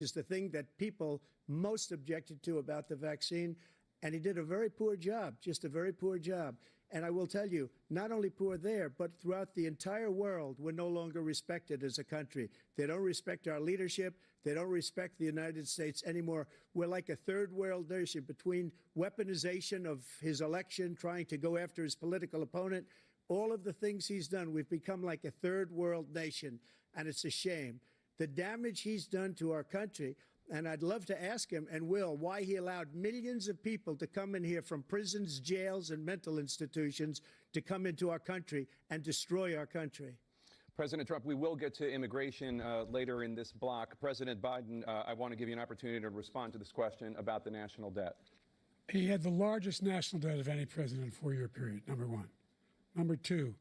is the thing that people most objected to about the vaccine. And he did a very poor job, just a very poor job. And I will tell you, not only poor there, but throughout the entire world, we're no longer respected as a country. They don't respect our leadership. They don't respect the United States anymore. We're like a third world nation between weaponization of his election, trying to go after his political opponent, all of the things he's done. We've become like a third world nation, and it's a shame. The damage he's done to our country. And I'd love to ask him, and will, why he allowed millions of people to come in here from prisons, jails, and mental institutions to come into our country and destroy our country. President Trump, we will get to immigration later in this block. President Biden, I want to give you an opportunity to respond to this question about the national debt. He had the largest national debt of any president in a four-year period, number one. Number two,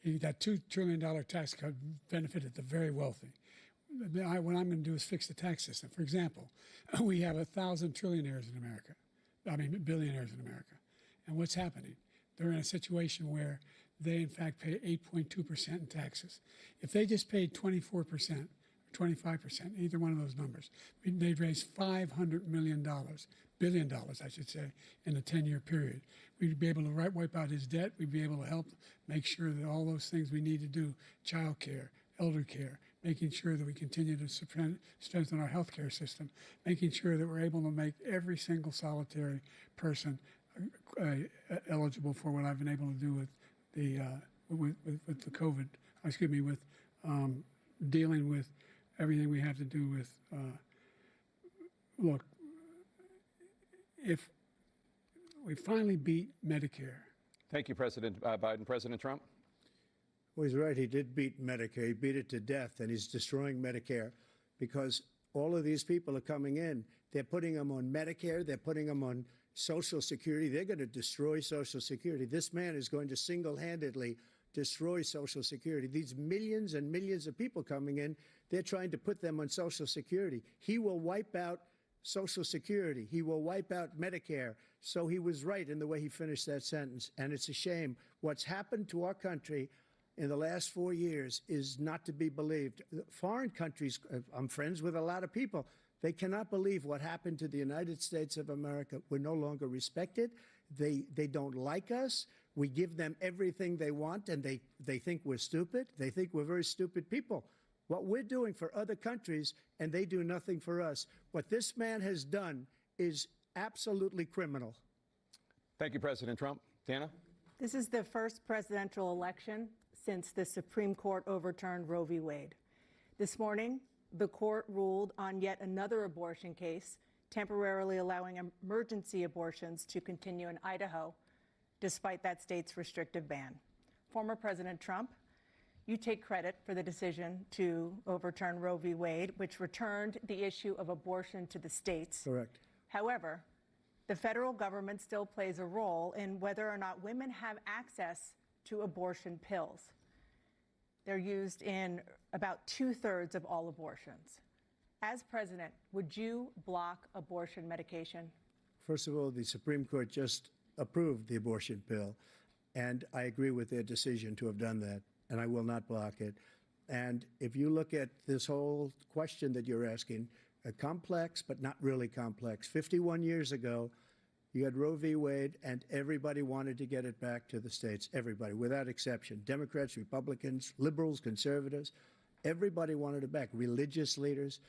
that $2 trillion tax cut benefited the very wealthy. What I'm going to do is fix the tax system. For example, we have 1,000 trillionaires in America. I mean, billionaires in America. And what's happening? They're in a situation where they, in fact, pay 8.2% in taxes. If they just paid 24% or 25%, either one of those numbers, they'd raise $500 million, billion dollars, I should say, in a 10-year period. We'd be able to wipe out his debt. We'd be able to help make sure that all those things we need to do, child care, elder care, making sure that we continue to strengthen our healthcare system, making sure that we're able to make every single solitary person eligible for what I've been able to do with the with the COVID. Excuse me, with dealing with everything we have to do with. Look, if we finally beat Medicare. Thank you, President Biden. President Trump. Well, he's right. He did beat Medicare. He beat it to death, and he's destroying Medicare because all of these people are coming in. They're putting them on Medicare. They're putting them on Social Security. They're going to destroy Social Security. This man is going to single-handedly destroy Social Security. These millions and millions of people coming in, they're trying to put them on Social Security. He will wipe out Social Security. He will wipe out Medicare. So he was right in the way he finished that sentence. And it's a shame. What's happened to our country in the last 4 years is not to be believed. Foreign countries, I'm friends with a lot of people, they cannot believe what happened to the United States of America. We're no longer respected. They don't like us. We give them everything they want, and they think we're stupid. They think we're very stupid people. What we're doing for other countries, and they do nothing for us. What this man has done is absolutely criminal. Thank you, President Trump. Dana? This is the first presidential election since the Supreme Court overturned Roe v. Wade. This morning, the court ruled on yet another abortion case, temporarily allowing emergency abortions to continue in Idaho, despite that state's restrictive ban. Former President Trump, you take credit for the decision to overturn Roe v. Wade, which returned the issue of abortion to the states. Correct. However, the federal government still plays a role in whether or not women have access to abortion pills. They're used in about 2/3 of all abortions. As president, would you block abortion medication? First of all, the Supreme Court just approved the abortion pill, and I agree with their decision to have done that, and I will not block it. And if you look at this whole question that you're asking, complex but not really complex. 51 years ago, you had Roe v. Wade, and everybody wanted to get it back to the states. Everybody, without exception. Democrats, Republicans, liberals, conservatives. Everybody wanted it back. Religious leaders.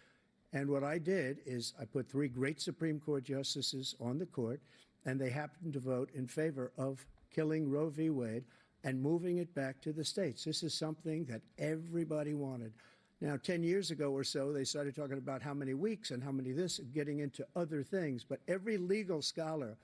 And what I did is I put 3 great Supreme Court justices on the court, and they happened to vote in favor of killing Roe v. Wade and moving it back to the states. This is something that everybody wanted. Now, 10 years ago or so, they started talking about how many weeks and how many this, getting into other things. But every legal scholar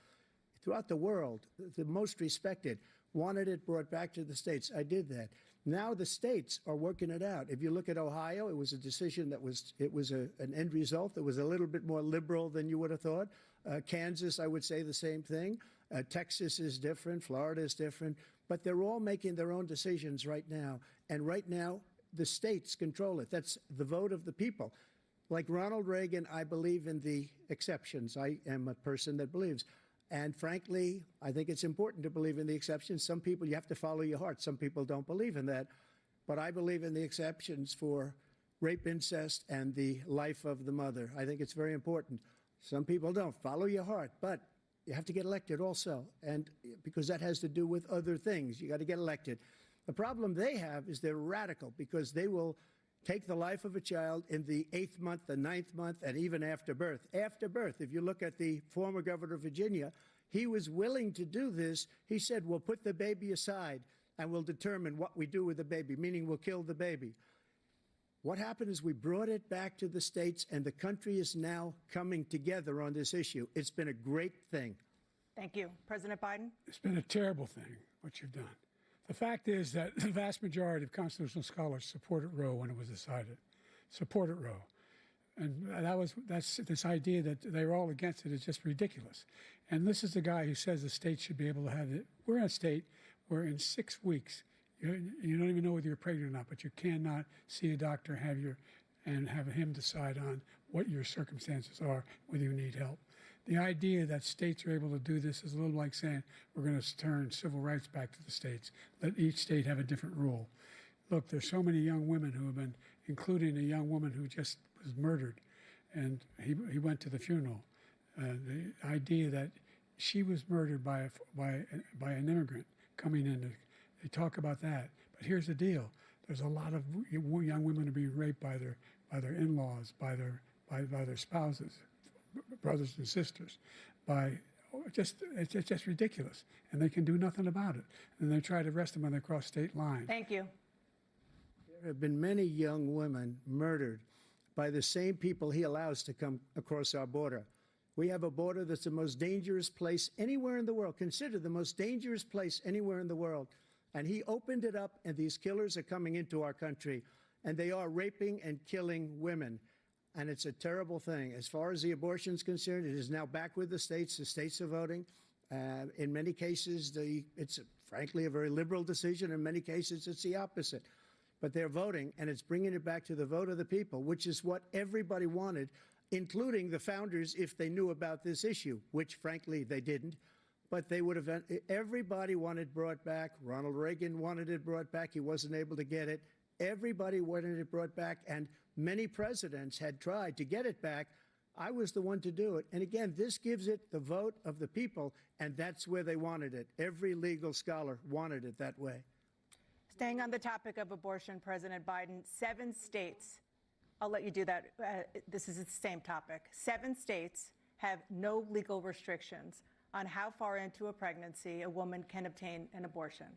throughout the world, the most respected, wanted it brought back to the states. I did that. Now the states are working it out. If you look at Ohio, it was a decision that was, an end result that was a little bit more liberal than you would have thought. Kansas, I would say the same thing. Texas is different. Florida is different. But they're all making their own decisions right now. And right now, the states control it. That's the vote of the people. Like Ronald Reagan, I believe in the exceptions. I am a person that believes. And frankly, I think it's important to believe in the exceptions. Some people, you have to follow your heart. Some people don't believe in that. But I believe in the exceptions for rape, incest, and the life of the mother. I think it's very important. Some people don't. Follow your heart, but you have to get elected also, and because that has to do with other things. You got to get elected. The problem they have is they're radical because they will take the life of a child in the 8th month, the 9th month, and even after birth. After birth, if you look at the former governor of Virginia, he was willing to do this. He said, we'll put the baby aside and we'll determine what we do with the baby, meaning we'll kill the baby. What happened is we brought it back to the states, and the country is now coming together on this issue. It's been a great thing. Thank you. President Biden? It's been a terrible thing, what you've done. The fact is that the vast majority of constitutional scholars supported Roe when it was decided, supported Roe. And that's this idea that they were all against it is just ridiculous. And this is the guy who says the state should be able to have it. We're in a state where in 6 weeks, you don't even know whether you're pregnant or not, but you cannot see a doctor, and have him decide on what your circumstances are, whether you need help. The idea that states are able to do this is a little like saying we're going to turn civil rights back to the states, let each state have a different rule. Look, there's so many young women who have been, including a young woman who just was murdered, and he went to the funeral. The idea that she was murdered by an immigrant coming in, they talk about that. But here's the deal: there's a lot of young women are being raped by their in-laws, by their spouses, brothers and sisters, it's just ridiculous, and they can do nothing about it. And they try to arrest them when they cross state lines. Thank you. There have been many young women murdered by the same people he allows to come across our border. We have a border that's the most dangerous place anywhere in the world, considered the most dangerous place anywhere in the world. And he opened it up, and these killers are coming into our country, and they are raping and killing women. And it's a terrible thing. As far as the abortion is concerned, it is now back with the states. The states are voting. In many cases, it's frankly a very liberal decision. In many cases, it's the opposite. But they're voting, and it's bringing it back to the vote of the people, which is what everybody wanted, including the founders, if they knew about this issue, which frankly they didn't. But they would have, everybody wanted brought back. Ronald Reagan wanted it brought back. He wasn't able to get it. Everybody wanted it brought back, and many presidents had tried to get it back. I was the one to do it. And again, this gives it the vote of the people, and that's where they wanted it. Every legal scholar wanted it that way. Staying on the topic of abortion, President Biden, 7 states, I'll let you do that. This is the same topic. 7 states have no legal restrictions on how far into a pregnancy a woman can obtain an abortion.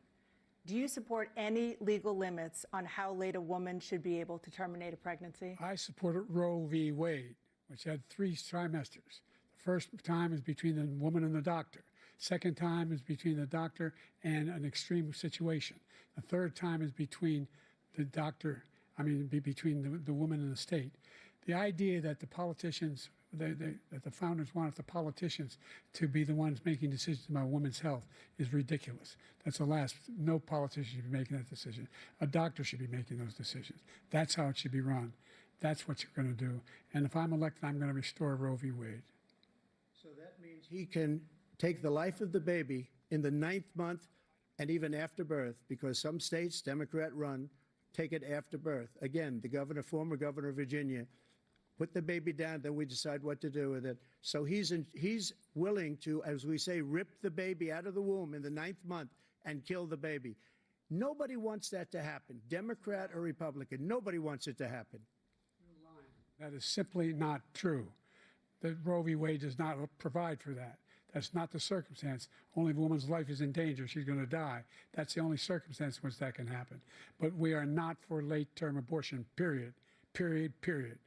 Do you support any legal limits on how late a woman should be able to terminate a pregnancy? I supported Roe v. Wade, which had 3 trimesters. The first time is between the woman and the doctor. Second time is between the doctor and an extreme situation. The third time is between the doctor, between the woman and the state. The idea that the politicians, that the founders wanted the politicians to be the ones making decisions about women's health is ridiculous. That's the last. No politician should be making that decision. A doctor should be making those decisions. That's how it should be run. That's what you're going to do. And if I'm elected, I'm going to restore Roe v. Wade. So that means he can take the life of the baby in the 9th month and even after birth, because some states, Democrat run, take it after birth. Again, the former governor of Virginia, put the baby down, then we decide what to do with it. So he's willing to, as we say, rip the baby out of the womb in the 9th month and kill the baby. Nobody wants that to happen, Democrat or Republican. Nobody wants it to happen. That is simply not true. The Roe v. Wade does not provide for that. That's not the circumstance. Only if a woman's life is in danger, she's going to die. That's the only circumstance in which that can happen. But we are not for late-term abortion, period. Period, period.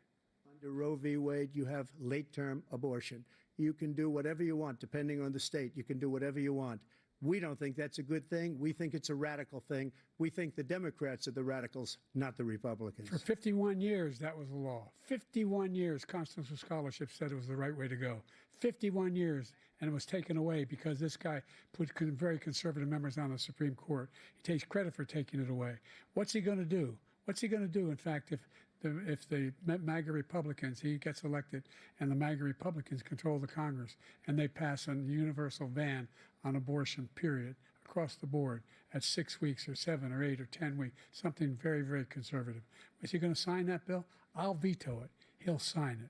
Under Roe v. Wade, you have late-term abortion. You can do whatever you want, depending on the state. You can do whatever you want. We don't think that's a good thing. We think it's a radical thing. We think the Democrats are the radicals, not the Republicans. For 51 years, that was the law. 51 years, constitutional scholarship said it was the right way to go. 51 years, and it was taken away because this guy put very conservative members on the Supreme Court. He takes credit for taking it away. What's he going to do? What's he going to do, in fact, if the MAGA Republicans, he gets elected, and the MAGA Republicans control the Congress, and they pass a universal ban on abortion, period, across the board at 6 weeks or 7 or 8 or 10 weeks, something very, very conservative. Is he going to sign that bill? I'll veto it. He'll sign it.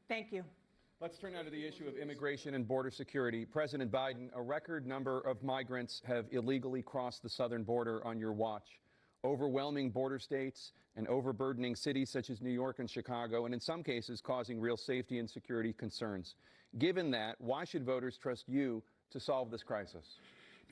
Thank you. Let's turn now to the issue of immigration and border security. President Biden, a record number of migrants have illegally crossed the southern border on your watch. Overwhelming border states and overburdening cities such as New York and Chicago, and in some cases causing real safety and security concerns. Given that, why should voters trust you to solve this crisis?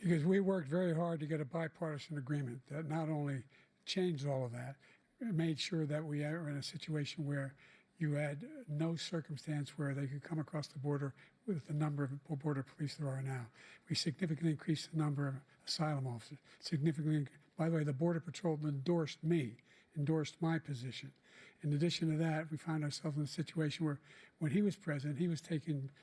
Because we worked very hard to get a bipartisan agreement that not only changed all of that, it made sure that we are in a situation where you had no circumstance where they could come across the border with the number of border police there are now. We significantly increased the number of asylum officers. Significantly, by the way, the Border Patrol endorsed my position. In addition to that, we found ourselves in a situation where when he was president, he was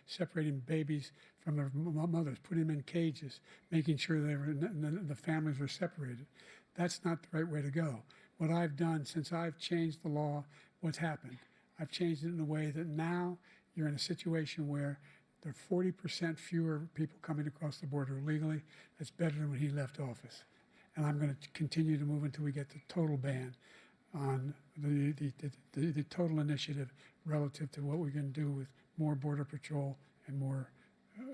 separating babies from their mothers, putting them in cages, making sure the families were separated. That's not the right way to go. What I've done since I've changed the law, what's happened? I've changed it in a way that now you're in a situation where there are 40% fewer people coming across the border illegally. That's better than when he left office. And I'm going to continue to move until we get the total ban on the total initiative relative to what we're going to do with more Border Patrol and more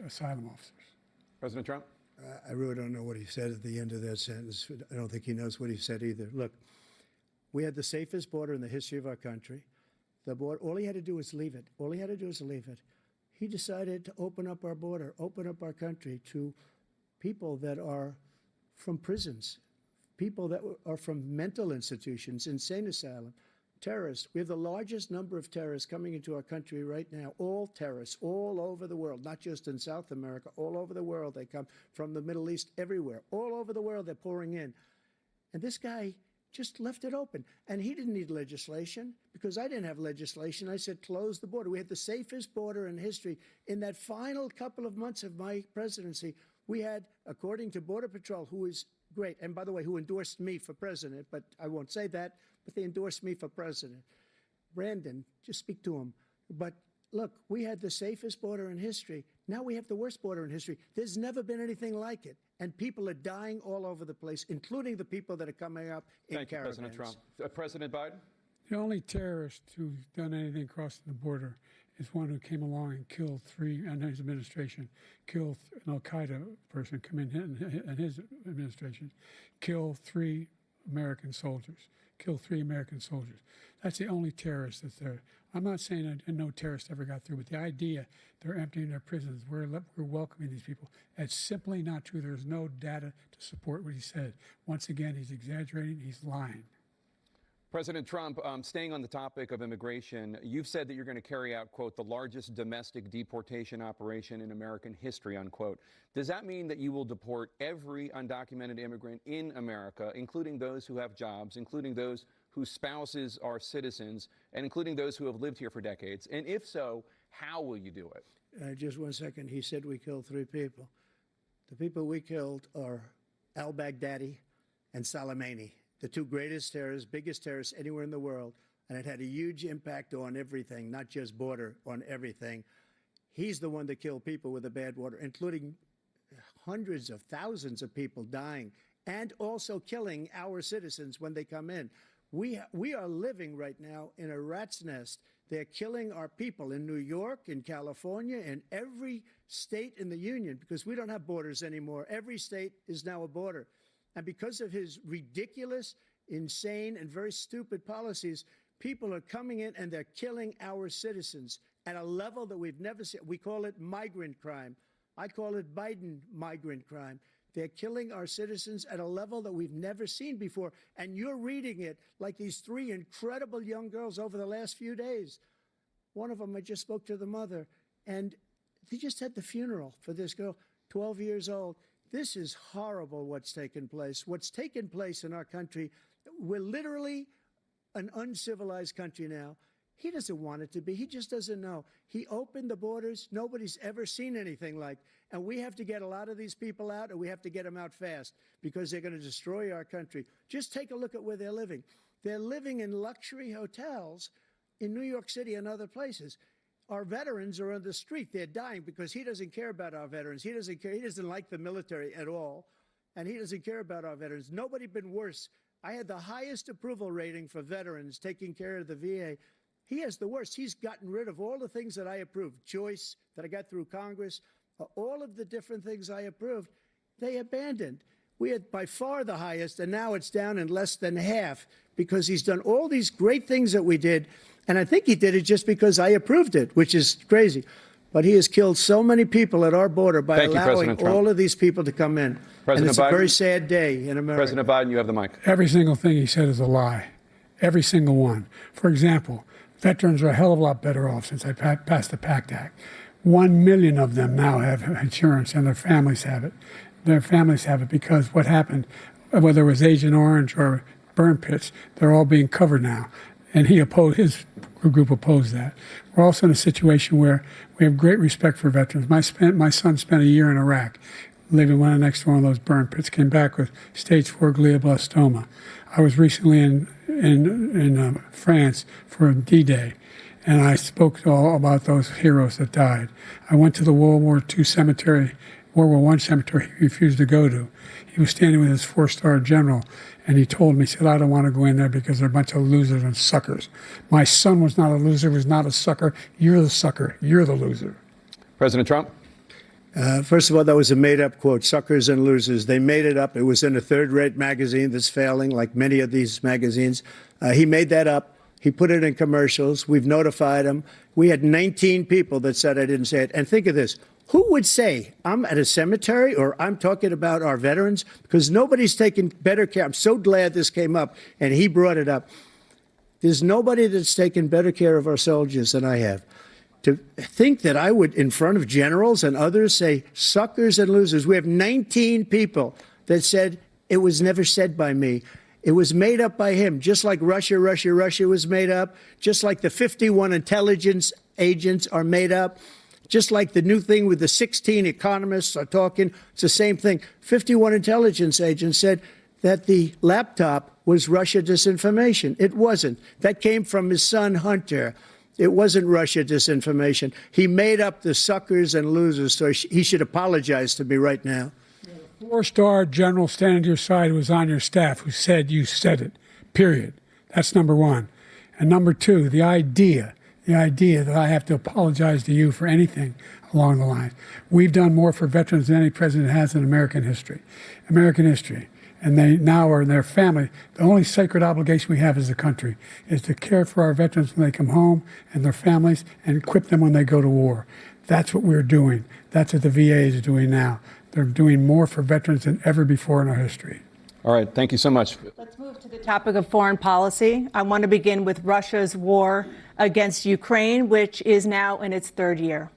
asylum officers. President Trump? I really don't know what he said at the end of that sentence. I don't think he knows what he said either. Look, we had the safest border in the history of our country. The border, all he had to do was leave it. All he had to do was leave it. He decided to open up our border, open up our country to people that are from prisons, people that are from mental institutions, insane asylum, terrorists. We have the largest number of terrorists coming into our country right now, all terrorists, all over the world, not just in South America, all over the world. They come from the Middle East, everywhere. All over the world, they're pouring in. And this guy just left it open. And he didn't need legislation because I didn't have legislation. I said, close the border. We had the safest border in history. In that final couple of months of my presidency, we had, according to Border Patrol, who is great, and by the way, who endorsed me for president, but I won't say that, but they endorsed me for president. Brandon, just speak to him. But look, we had the safest border in history. Now we have the worst border in history. There's never been anything like it. And people are dying all over the place, including the people that are coming up in Thank you, caravans. President Trump. President Biden? The only terrorist who's done anything crossing the border is one who came along and killed three, and his administration, killed an al-Qaeda person come in his administration, killed 3 American soldiers, That's the only terrorist that's there. I'm not saying that no terrorist ever got through, but the idea they're emptying their prisons, we're welcoming these people, that's simply not true. There's no data to support what he said. Once again, he's exaggerating, he's lying. President Trump, staying on the topic of immigration, you've said that you're going to carry out, quote, the largest domestic deportation operation in American history, unquote. Does that mean that you will deport every undocumented immigrant in America, including those who have jobs, including those whose spouses are citizens, and including those who have lived here for decades? And if so, how will you do it? Just 1 second. He said we killed 3 people. The people we killed are al-Baghdadi and Soleimani, the 2 greatest terrorists, biggest terrorists anywhere in the world. And it had a huge impact on everything, not just border, on everything. He's the one that killed people with the bad water, including hundreds of thousands of people dying and also killing our citizens when they come in. We are living right now in a rat's nest. They're killing our people in New York, in California, in every state in the union, because we don't have borders anymore. Every state is now a border. And because of his ridiculous, insane, and very stupid policies, people are coming in and they're killing our citizens at a level that we've never seen. We call it migrant crime. I call it Biden migrant crime. They're killing our citizens at a level that we've never seen before. And you're reading it like these 3 incredible young girls over the last few days. One of them, I just spoke to the mother, and they just had the funeral for this girl, 12 years old. This is horrible what's taken place. What's taken place in our country, we're literally an uncivilized country now. He doesn't want it to be. He just doesn't know. He opened the borders. Nobody's ever seen anything like. And we have to get a lot of these people out, and we have to get them out fast because they're going to destroy our country. Just take a look at where they're living. They're living in luxury hotels in New York City and other places. Our veterans are on the street. They're dying because he doesn't care about our veterans. He doesn't care. He doesn't like the military at all. and he doesn't care about our veterans. Nobody been worse. I had the highest approval rating for veterans taking care of the VA. He has the worst. He's gotten rid of all the things that I approved, choice that I got through Congress, all of the different things I approved, they abandoned. We had by far the highest, and now it's down in less than half because he's done all these great things that we did. And I think he did it just because I approved it, which is crazy. But he has killed so many people at our border by allowing all of these people to come in. And it's a very sad day in America. President Biden, you have the mic. Every single thing he said is a lie. Every single one. For example, veterans are a hell of a lot better off since I passed the PACT Act. 1 million of them now have insurance, and their families have it. Their families have it because what happened, whether it was Agent Orange or burn pits, they're all being covered now. And his group opposed that. We're also in a situation where we have great respect for veterans. My son spent a year in Iraq, living next to one of those burn pits, came back with stage 4 glioblastoma. I was recently in France for D-Day, and I spoke all about those heroes that died. I went to the World War I cemetery he refused to go to. He was standing with his 4-star general, and he told me, he said, I don't want to go in there because they're a bunch of losers and suckers. My son was not a loser, was not a sucker. You're the sucker. You're the loser. President Trump? First of all, that was a made-up quote, suckers and losers. They made it up. It was in a third-rate magazine that's failing, like many of these magazines. He made that up. He put it in commercials. We've notified him. We had 19 people that said I didn't say it. And think of this. Who would say I'm at a cemetery or I'm talking about our veterans? Because nobody's taken better care. I'm so glad this came up and he brought it up. There's nobody that's taken better care of our soldiers than I have. To think that I would, in front of generals and others, say suckers and losers. We have 19 people that said it was never said by me. It was made up by him, just like Russia was made up, just like the 51 intelligence agents are made up. Just like the new thing with the 16 economists are talking, it's the same thing. 51 intelligence agents said that the laptop was Russia disinformation. It wasn't. That came from his son, Hunter. It wasn't Russia disinformation. He made up the suckers and losers, so he should apologize to me right now. 4-star general standing to your side who was on your staff who said you said it, period. That's number one. And number two, the idea that I have to apologize to you for anything along the line. We've done more for veterans than any president has in American history. And they now are in their family. The only sacred obligation we have as a country is to care for our veterans when they come home and their families and equip them when they go to war. That's what we're doing. That's what the VA is doing now. They're doing more for veterans than ever before in our history. All right, thank you so much. Let's move to the topic of foreign policy. I want to begin with Russia's war against Ukraine, which is now in its 3rd year.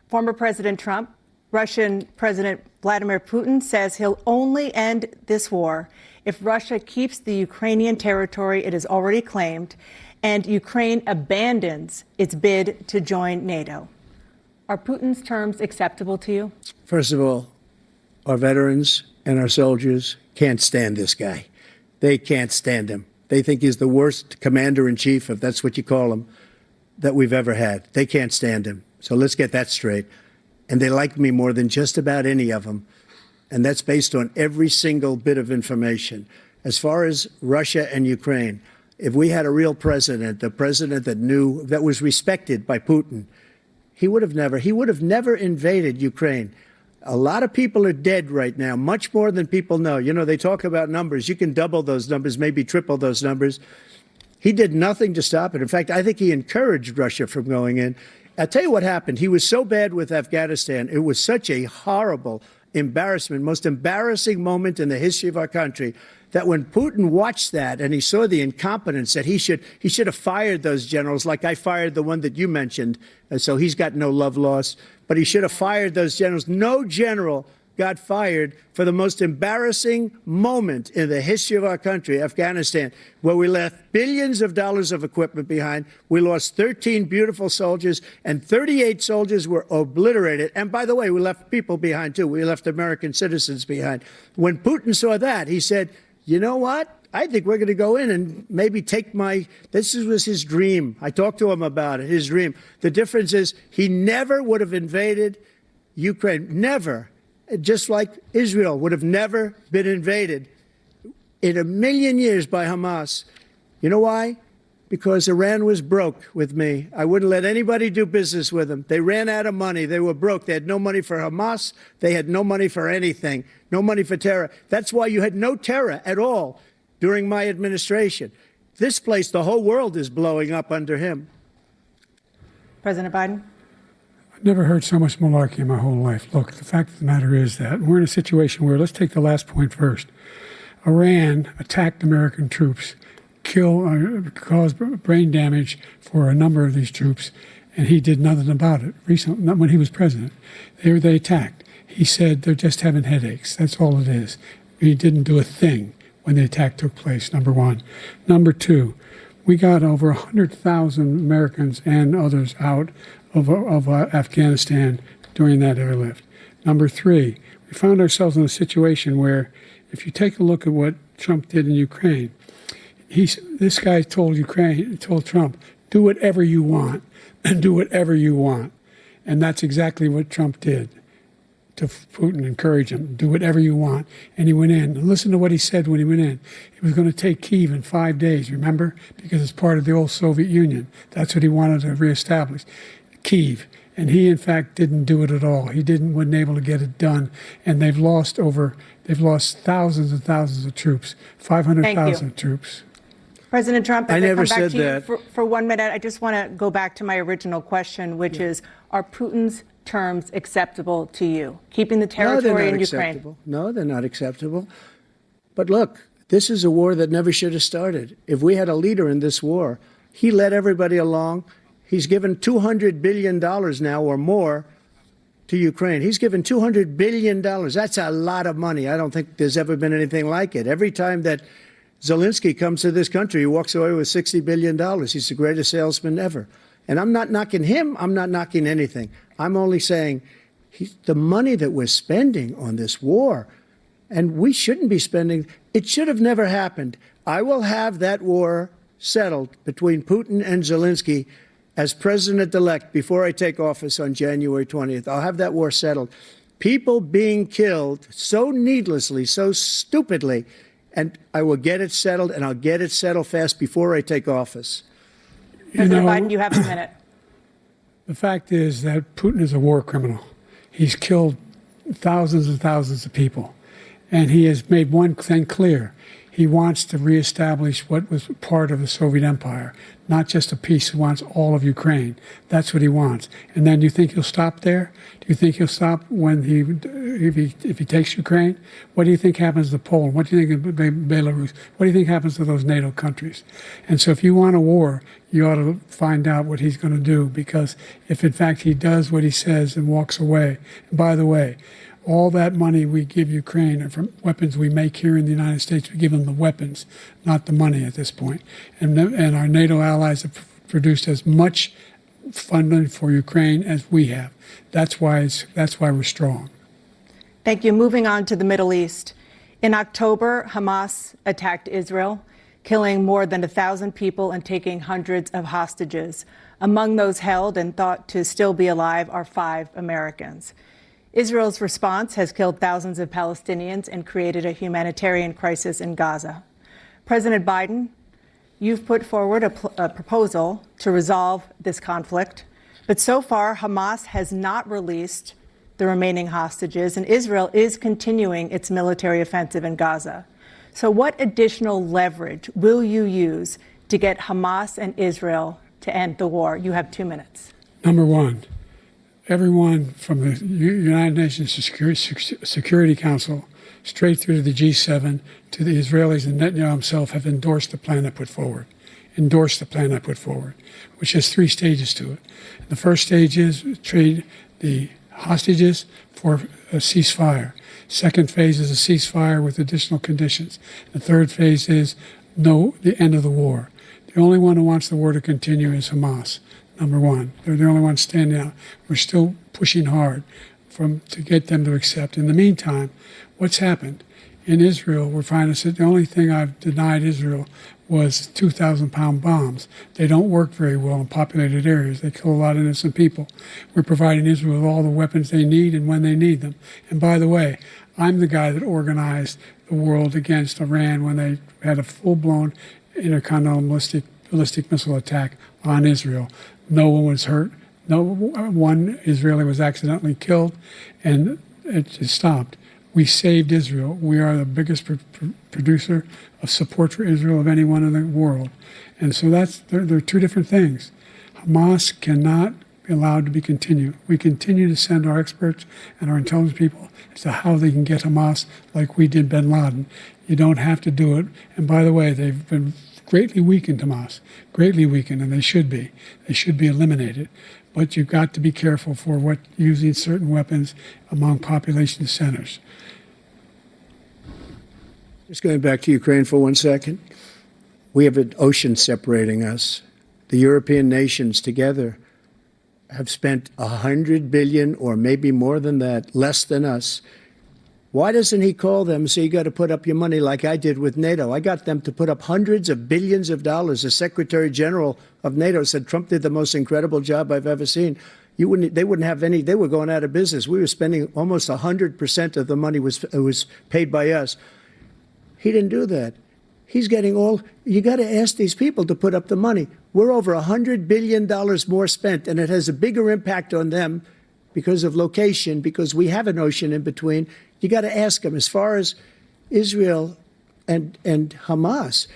Former President Trump, Russian President Vladimir Putin says he'll only end this war if Russia keeps the Ukrainian territory it has already claimed and Ukraine abandons its bid to join NATO. Are Putin's terms acceptable to you? First of all, our veterans and our soldiers can't stand this guy. They can't stand him. They think he's the worst commander-in-chief, if that's what you call him, that we've ever had. They can't stand him. So let's get that straight. And they like me more than just about any of them. And that's based on every single bit of information. As far as Russia and Ukraine, if we had a real president, a president that knew, that was respected by Putin, he would have never invaded Ukraine. A lot of people are dead right now, much more than people know. You know, they talk about numbers. You can double those numbers, maybe triple those numbers. He did nothing to stop it. In fact, I think he encouraged Russia from going in. I'll tell you what happened. He was so bad with Afghanistan. It was such a horrible embarrassment, most embarrassing moment in the history of our country, that when Putin watched that and he saw the incompetence, that he should have fired those generals, like I fired the one that you mentioned. And so he's got no love lost. But he should have fired those generals. No general got fired for the most embarrassing moment in the history of our country, Afghanistan, where we left billions of dollars of equipment behind. We lost 13 beautiful soldiers, and 38 soldiers were obliterated. And by the way, we left people behind, too. We left American citizens behind. When Putin saw that, he said, you know what? I think we're going to go in and maybe take this was his dream. I talked to him about it, his dream. The difference is he never would have invaded Ukraine, never. just like Israel would have never been invaded in a million years by Hamas. You know why? Because Iran was broke with me. I wouldn't let anybody do business with them. They ran out of money. They were broke. They had no money for Hamas. They had no money for anything, no money for terror. That's why you had no terror at all during my administration. This place, the whole world is blowing up under him. President Biden? I've never heard so much malarkey in my whole life. Look, the fact of the matter is that we're in a situation where, let's take the last point first. Iran attacked American troops, caused brain damage for a number of these troops, and he did nothing about it. Recently, not when he was president, they attacked. He said they're just having headaches. That's all it is. He didn't do a thing when the attack took place, number one. Number 2, we got over 100,000 Americans and others out of Afghanistan during that airlift. Number 3, we found ourselves in a situation where, if you take a look at what Trump did in Ukraine, this guy told Trump, do whatever you want, and do whatever you want. And that's exactly what Trump did to Putin, encourage him, do whatever you want. And he went in. And listen to what he said when he went in. He was going to take Kyiv in 5 days, remember? Because it's part of the old Soviet Union. That's what he wanted to reestablish, Kyiv. And he, in fact, didn't do it at all. He wasn't able to get it done. And they've lost thousands and thousands of troops, 500,000 troops. President Trump, I as never come back said to you that. for 1 minute, I just want to go back to my original question, which is, are Putin's terms acceptable to you? Keeping the territory in Ukraine. Acceptable. No, they're not acceptable. But look, this is a war that never should have started. If we had a leader in this war, he led everybody along. He's given $200 billion now or more to Ukraine. He's given $200 billion. That's a lot of money. I don't think there's ever been anything like it. Every time that Zelensky comes to this country, he walks away with $60 billion. He's the greatest salesman ever. And I'm not knocking him. I'm not knocking anything. I'm only saying the money that we're spending on this war, and we shouldn't be spending, it should have never happened. I will have that war settled between Putin and Zelensky as president-elect before I take office on January 20th. I'll have that war settled. People being killed so needlessly, so stupidly, and I will get it settled, and I'll get it settled fast before I take office. President Biden, you have a minute. The fact is that Putin is a war criminal. He's killed thousands and thousands of people. And he has made one thing clear. He wants to reestablish what was part of the Soviet Empire, not just a piece. He wants all of Ukraine. That's what he wants. And then do you think he'll stop there? Do you think he'll stop when if he takes Ukraine? What do you think happens to Poland? What do you think of Belarus? What do you think happens to those NATO countries? And so if you want a war, you ought to find out what he's going to do, because if in fact he does what he says and walks away, and by the way, all that money we give Ukraine are from weapons we make here in the United States. We give them the weapons, not the money at this point. And our NATO allies have produced as much funding for Ukraine as we have. That's why we're strong. Thank you. Moving on to the Middle East. In October, Hamas attacked Israel, killing more than 1,000 people and taking hundreds of hostages. Among those held and thought to still be alive are 5 Americans. Israel's response has killed thousands of Palestinians and created a humanitarian crisis in Gaza. President Biden, you've put forward a proposal to resolve this conflict, but so far Hamas has not released the remaining hostages, and Israel is continuing its military offensive in Gaza. So what additional leverage will you use to get Hamas and Israel to end the war? You have 2 minutes. Number one, everyone from the United Nations Security Council straight through to the G7 to the Israelis and Netanyahu himself have endorsed the plan I put forward, which has 3 stages to it. The first stage is trade the hostages for a ceasefire. Second phase is a ceasefire with additional conditions. The third phase is the end of the war. The only one who wants the war to continue is Hamas. Number one, they're the only ones standing out. We're still pushing hard to get them to accept. In the meantime, what's happened? in Israel, we're finding that the only thing I've denied Israel was 2,000-pound bombs. They don't work very well in populated areas. They kill a lot of innocent people. We're providing Israel with all the weapons they need and when they need them. And by the way, I'm the guy that organized the world against Iran when they had a full-blown intercontinental ballistic missile attack on Israel. No one was hurt. No one Israeli was accidentally killed, and it just stopped. We saved Israel. We are the biggest producer of support for Israel of anyone in the world. And so they're two different things. Hamas cannot be allowed to be continued. We continue to send our experts and our intelligence people as to how they can get Hamas like we did bin Laden. You don't have to do it. And by the way, they've been greatly weakened, Hamas, greatly weakened, and they should be. They should be eliminated. But you've got to be careful for using certain weapons among population centers. Just going back to Ukraine for 1 second. We have an ocean separating us. The European nations together have spent $100 billion, or maybe more than that, less than us. Why doesn't he call them and say, you got to put up your money like I did with NATO? I got them to put up hundreds of billions of dollars. The Secretary General of NATO said Trump did the most incredible job I've ever seen. They wouldn't have any, they were going out of business. We were spending almost 100% of the money was paid by us. He didn't do that. He's getting all, you got to ask these people to put up the money. We're over $100 billion more spent, and it has a bigger impact on them because of location, because we have an ocean in between. You got to ask them. As far as Israel and Hamas,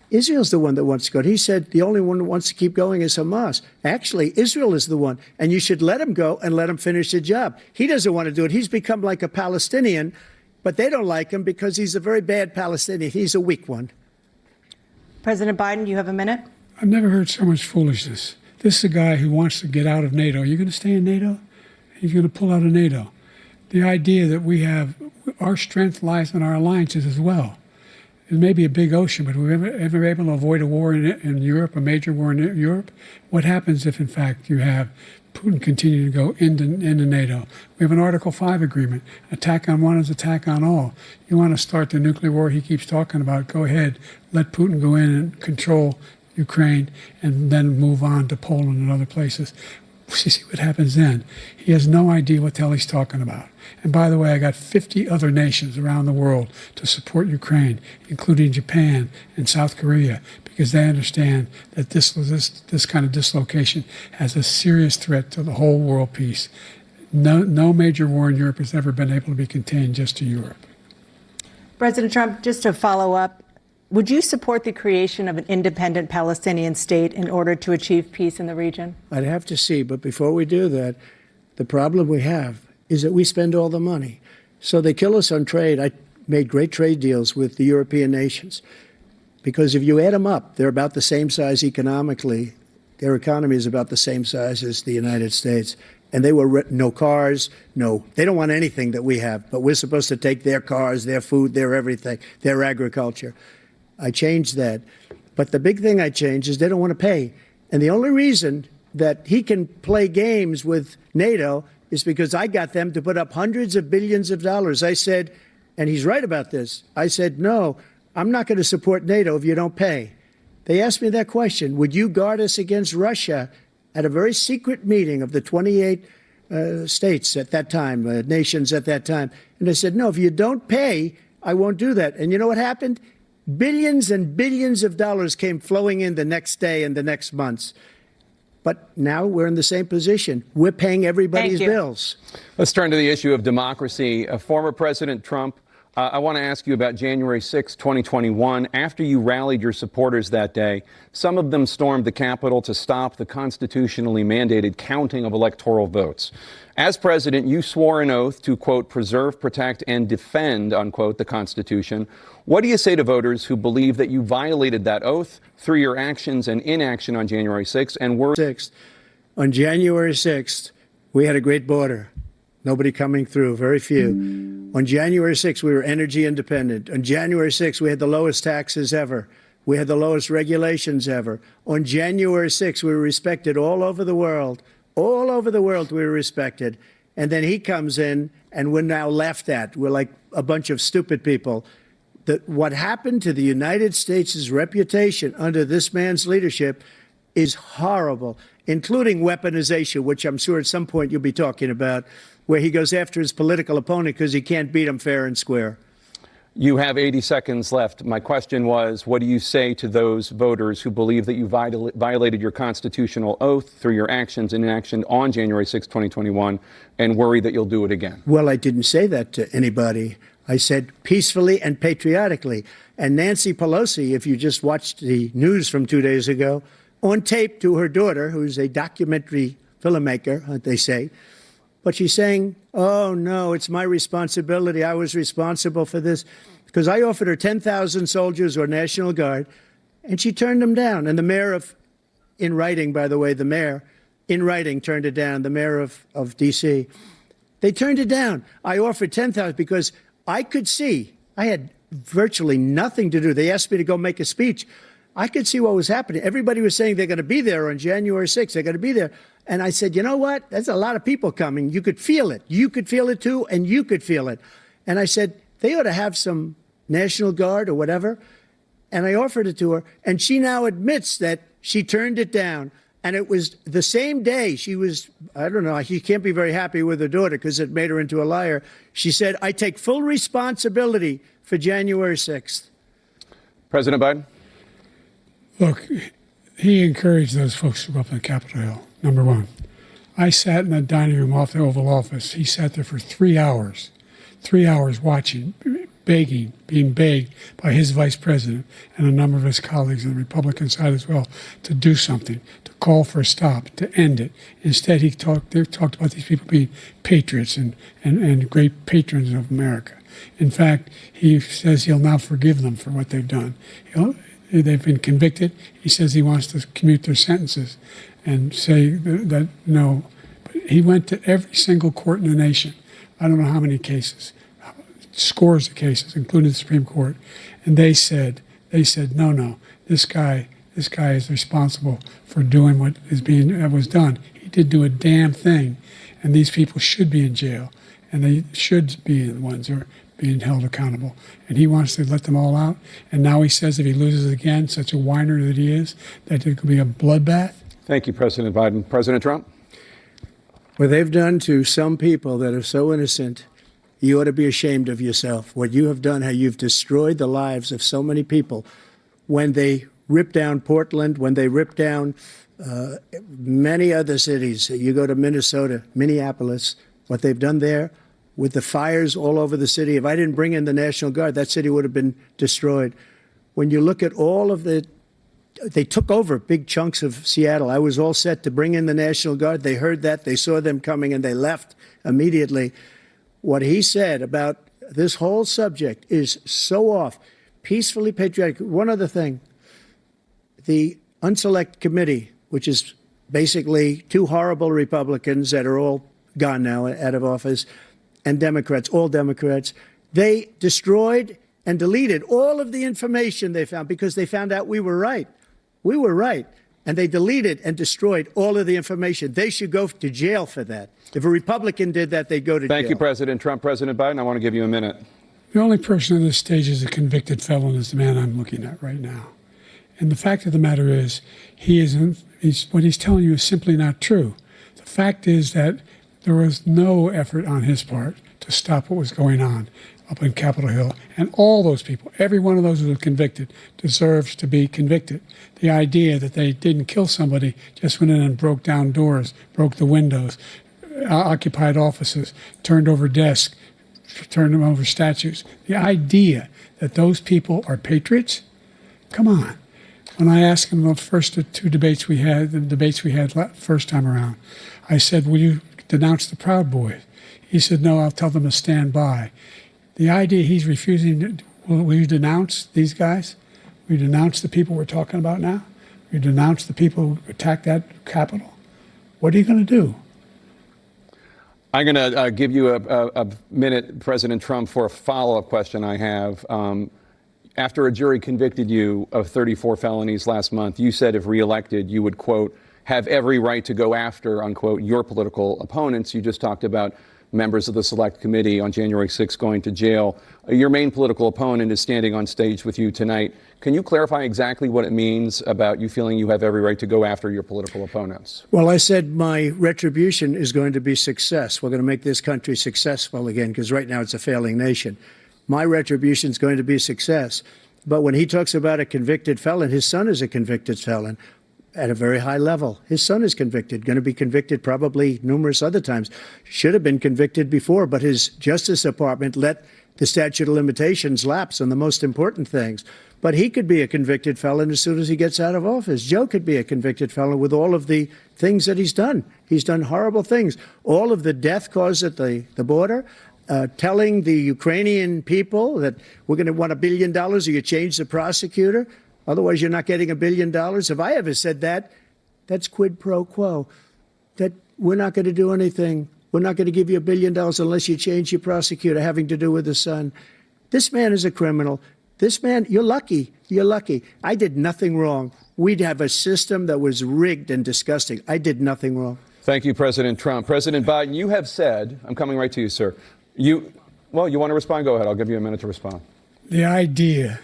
Israel's the one that wants to go. He said the only one that wants to keep going is Hamas. Actually, Israel is the one, and you should let him go and let him finish the job. He doesn't want to do it. He's become like a Palestinian, but they don't like him because he's a very bad Palestinian. He's a weak one. President Biden, you have a minute. I've never heard so much foolishness. This is a guy who wants to get out of NATO. Are you going to stay in NATO? He's going to pull out of NATO. The idea that we have, our strength lies in our alliances as well. It may be a big ocean, but we're ever able to avoid a war in Europe, a major war in Europe? What happens if, in fact, you have Putin continue to go into NATO? We have an Article 5 agreement. Attack on one is attack on all. You want to start the nuclear war he keeps talking about, go ahead. Let Putin go in and control Ukraine and then move on to Poland and other places. See what happens then. He has no idea what the hell he's talking about. And by the way, I got 50 other nations around the world to support Ukraine, including Japan and South Korea, because they understand that this kind of dislocation has a serious threat to the whole world peace. No major war in Europe has ever been able to be contained just to Europe. President Trump, just to follow up, would you support the creation of an independent Palestinian state in order to achieve peace in the region? I'd have to see, but before we do that, the problem we have is that we spend all the money. So they kill us on trade. I made great trade deals with the European nations because if you add them up, they're about the same size economically. Their economy is about the same size as the United States. And they were no cars, they don't want anything that we have, but we're supposed to take their cars, their food, their everything, their agriculture. I changed that. But the big thing I changed is they don't want to pay. And the only reason that he can play games with NATO is because I got them to put up hundreds of billions of dollars. I said, and he's right about this, I said, no, I'm not going to support NATO if you don't pay. They asked me that question, would you guard us against Russia at a very secret meeting of the 28 states at that time, nations at that time? And I said, no, if you don't pay, I won't do that. And you know what happened? Billions and billions of dollars came flowing in the next day and the next months. But now we're in the same position. We're paying everybody's bills. Let's turn to the issue of democracy. Former President Trump, I want to ask you about January 6, 2021. After you rallied your supporters that day, some of them stormed the Capitol to stop the constitutionally mandated counting of electoral votes. As president, you swore an oath to, quote, preserve, protect, and defend, unquote, the Constitution. What do you say to voters who believe that you violated that oath through your actions and inaction on January 6th and were... On January 6th, we had a great border. Nobody coming through, very few. On January 6th, we were energy independent. On January 6th, we had the lowest taxes ever. We had the lowest regulations ever. On January 6th, we were respected all over the world. All over the world, we were respected. And then he comes in, and we're now laughed at. We're like a bunch of stupid people. that what happened to the United States' reputation under this man's leadership is horrible, including weaponization, which I'm sure at some point you'll be talking about, where he goes after his political opponent because he can't beat him fair and square. You have 80 seconds left. My question was, what do you say to those voters who believe that you violated your constitutional oath through your actions and inaction on January 6, 2021, and worry that you'll do it again? Well, I didn't say that to anybody. I said peacefully and patriotically. And Nancy Pelosi, if you just watched the news from 2 days ago, on tape to her daughter, who's a documentary filmmaker, they say, but she's saying, oh, no, it's my responsibility. I was responsible for this. Because I offered her 10,000 soldiers or National Guard, and she turned them down. And the mayor of, in writing, by the way, the mayor, in writing, turned it down, the mayor of D.C. They turned it down. I offered 10,000 because I could see, I had virtually nothing to do. They asked me to go make a speech. I could see what was happening. Everybody was saying they're going to be there on January 6th. They're going to be there. And I said, you know what? There's a lot of people coming. You could feel it. You could feel it too, and you could feel it. And I said, they ought to have some National Guard or whatever. And I offered it to her. And she now admits that she turned it down. And it was the same day she was, I don't know, she can't be very happy with her daughter because it made her into a liar. She said, I take full responsibility for January 6th. President Biden? Look, he encouraged those folks to go up on Capitol Hill, number one. I sat in the dining room off the Oval Office. He sat there for 3 hours watching, begging, being begged by his vice president and a number of his colleagues on the Republican side as well to do something, to call for a stop, to end it. Instead, they talked about these people being patriots and great patrons of America. In fact, he says he'll now forgive them for what they've done. They've been convicted. He says he wants to commute their sentences and say that no. But he went to every single court in the nation. I don't know how many cases, scores of cases, including the Supreme Court, and they said, no, this guy is responsible for doing what was done. He did do a damn thing, and these people should be in jail, and they should be the ones who are being held accountable. And he wants to let them all out. And now he says if he loses again, such a whiner that he is, that it could be a bloodbath. Thank you, President Biden. President Trump? What they've done to some people that are so innocent, you ought to be ashamed of yourself. What you have done, how you've destroyed the lives of so many people. When they ripped down Portland, when they ripped down many other cities, you go to Minnesota, Minneapolis, what they've done there with the fires all over the city. If I didn't bring in the National Guard, that city would have been destroyed. When you look at all of they took over big chunks of Seattle. I was all set to bring in the National Guard. They heard that, they saw them coming, and they left immediately. What he said about this whole subject is so off. Peacefully patriotic. One other thing, the Unselect Committee, which is basically two horrible Republicans that are all gone now out of office, and Democrats, all Democrats, they destroyed and deleted all of the information they found because they found out we were right. We were right. And they deleted and destroyed all of the information. They should go to jail for that. If a Republican did that, they'd go to jail. Thank you, President Trump. President Biden, I want to give you a minute. The only person on this stage is a convicted felon is the man I'm looking at right now. And the fact of the matter is, what he's telling you is simply not true. The fact is that there was no effort on his part to stop what was going on up in Capitol Hill. And all those people, every one of those who were convicted, deserves to be convicted. The idea that they didn't kill somebody, just went in and broke down doors, broke the windows, occupied offices, turned over desks, turned them over statues. The idea that those people are patriots? Come on. When I asked him the first two debates we had, first time around, I said, will you denounce the Proud Boys? He said, no, I'll tell them to stand by. The idea he's refusing, will you denounce these guys? Will you denounce the people we're talking about now? Will you denounce the people who attacked that Capitol? What are you going to do? I'm going to give you a minute, President Trump, for a follow-up question I have. After a jury convicted you of 34 felonies last month, you said if reelected, you would, quote, have every right to go after, unquote, your political opponents. You just talked about members of the Select Committee on January 6th going to jail. Your main political opponent is standing on stage with you tonight. Can you clarify exactly what it means about you feeling you have every right to go after your political opponents? Well, I said my retribution is going to be success. We're going to make this country successful again, because right now it's a failing nation. My retribution is going to be success. But when he talks about a convicted felon, his son is a convicted felon at a very high level. His son is convicted, going to be convicted probably numerous other times. Should have been convicted before, but his Justice Department let the statute of limitations lapse on the most important things. But he could be a convicted felon as soon as he gets out of office. Joe could be a convicted felon with all of the things that he's done. He's done horrible things. All of the death caused at the border, telling the Ukrainian people that we're going to want $1 billion or you change the prosecutor. Otherwise, you're not getting $1 billion. If I ever said that, that's quid pro quo. That we're not going to do anything. We're not going to give you $1 billion unless you change your prosecutor, having to do with the son. This man is a criminal. This man, you're lucky. You're lucky. I did nothing wrong. We'd have a system that was rigged and disgusting. I did nothing wrong. Thank you, President Trump. President Biden, you have said, I'm coming right to you, sir. You want to respond? Go ahead. I'll give you a minute to respond. The idea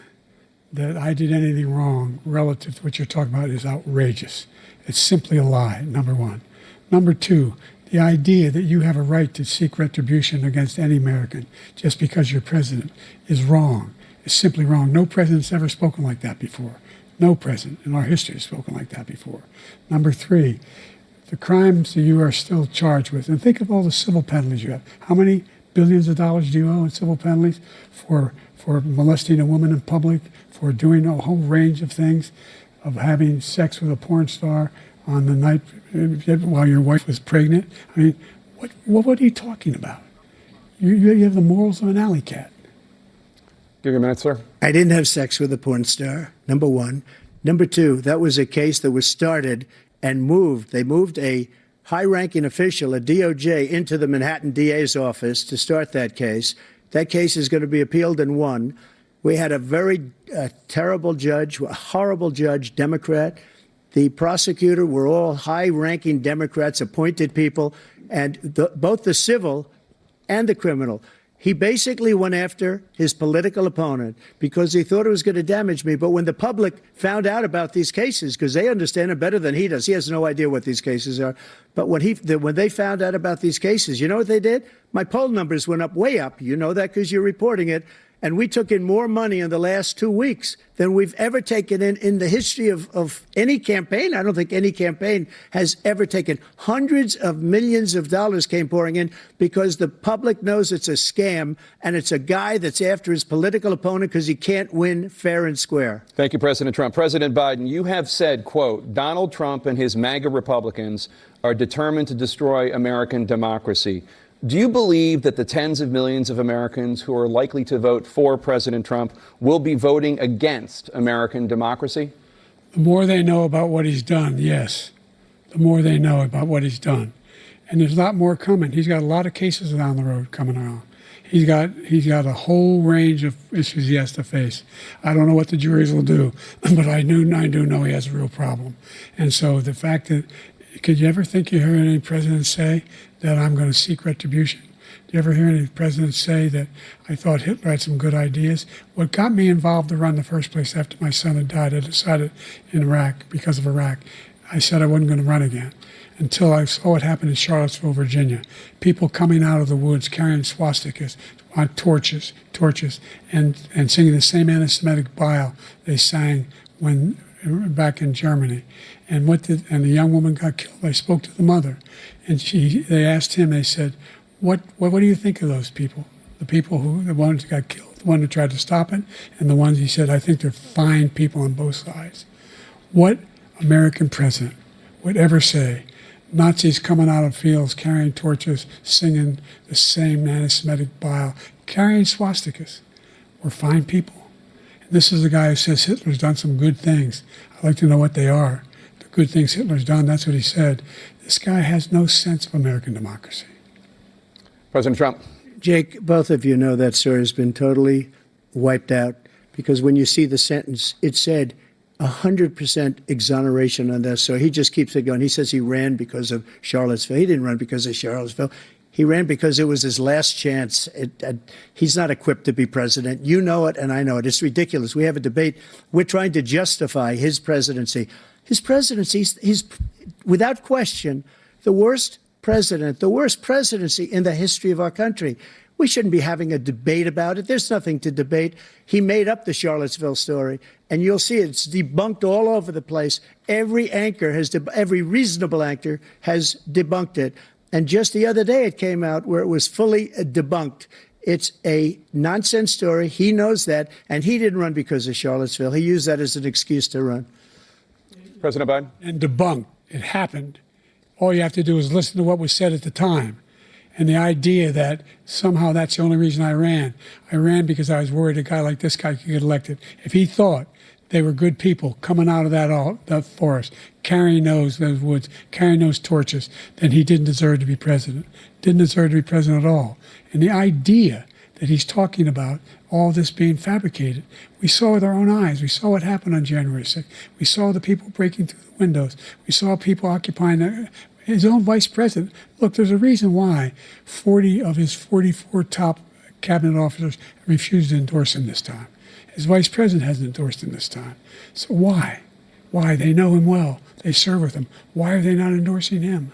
that I did anything wrong relative to what you're talking about is outrageous. It's simply a lie, number one. Number two, the idea that you have a right to seek retribution against any American just because you're president is wrong. It's simply wrong. No president's ever spoken like that before. No president in our history has spoken like that before. Number three, the crimes that you are still charged with, and think of all the civil penalties you have. How many billions of dollars do you owe in civil penalties for molesting a woman in public, for doing a whole range of things, of having sex with a porn star on the night while your wife was pregnant? I mean, what are you talking about? You have the morals of an alley cat. Give you a minute, sir. I didn't have sex with a porn star, number one. Number two, that was a case that was started and moved. They moved a high-ranking official, a DOJ, into the Manhattan DA's office to start that case. That case is going to be appealed and won. We had a very terrible judge, a horrible judge, Democrat. The prosecutor were all high-ranking Democrats, appointed people, and both the civil and the criminal. He basically went after his political opponent because he thought it was going to damage me. But when the public found out about these cases, because they understand it better than he does, he has no idea what these cases are. But when they found out about these cases, you know what they did? My poll numbers went up, way up. You know that because you're reporting it. And we took in more money in the last 2 weeks than we've ever taken in the history of any campaign. I don't think any campaign has ever taken. Hundreds of millions of dollars came pouring in because the public knows it's a scam and it's a guy that's after his political opponent because he can't win fair and square. Thank you, President Trump. President Biden, you have said, quote, Donald Trump and his MAGA Republicans are determined to destroy American democracy. Do you believe that the tens of millions of Americans who are likely to vote for President Trump will be voting against American democracy? The more they know about what he's done, yes. The more they know about what he's done. And there's a lot more coming. He's got a lot of cases down the road coming around. He's got a whole range of issues he has to face. I don't know what the juries will do, but I do know he has a real problem. And so the fact that, could you ever think you heard any president say that I'm going to seek retribution? Do you ever hear any president say that I thought Hitler had some good ideas? What got me involved to run in the first place after my son had died, I decided in Iraq, because of Iraq, I said I wasn't going to run again until I saw what happened in Charlottesville, Virginia. People coming out of the woods carrying swastikas on torches, and singing the same anti-Semitic bile they sang when back in Germany. And the young woman got killed. I spoke to the mother, and they asked him. They said, "What do you think of those people? The ones who got killed, the one who tried to stop it, and the ones," he said, "I think they're fine people on both sides." What American president would ever say, Nazis coming out of fields carrying torches, singing the same anti-Semitic bile, carrying swastikas, were fine people? And this is a guy who says Hitler's done some good things. I'd like to know what they are. Good things Hitler's done, that's what he said. This guy has no sense of American democracy. President Trump. Jake, both of you know that story has been totally wiped out because when you see the sentence, it said 100% exoneration on this. So he just keeps it going. He says he ran because of Charlottesville. He didn't run because of Charlottesville. He ran because it was his last chance. He's not equipped to be president. You know it, and I know it. It's ridiculous. We have a debate. We're trying to justify his presidency. His presidency, he's without question the worst president, the worst presidency in the history of our country. We shouldn't be having a debate about it. There's nothing to debate. He made up the Charlottesville story, and you'll see it's debunked all over the place. Every reasonable anchor has debunked it. And just the other day, it came out where it was fully debunked. It's a nonsense story. He knows that, and he didn't run because of Charlottesville. He used that as an excuse to run. President Biden? And debunked. It happened. All you have to do is listen to what was said at the time. And the idea that somehow that's the only reason I ran because I was worried a guy like this guy could get elected. If he thought they were good people coming out of that forest, carrying those woods, carrying those torches, then he didn't deserve to be president. Didn't deserve to be president at all. And the idea that he's talking about all this being fabricated, we saw with our own eyes. We saw what happened on January 6th. We saw the people breaking through the windows. We saw people occupying his own vice president. Look, there's a reason why 40 of his 44 top cabinet officers refused to endorse him this time. His vice president hasn't endorsed him this time. So why? Why? They know him well. They serve with him. Why are they not endorsing him?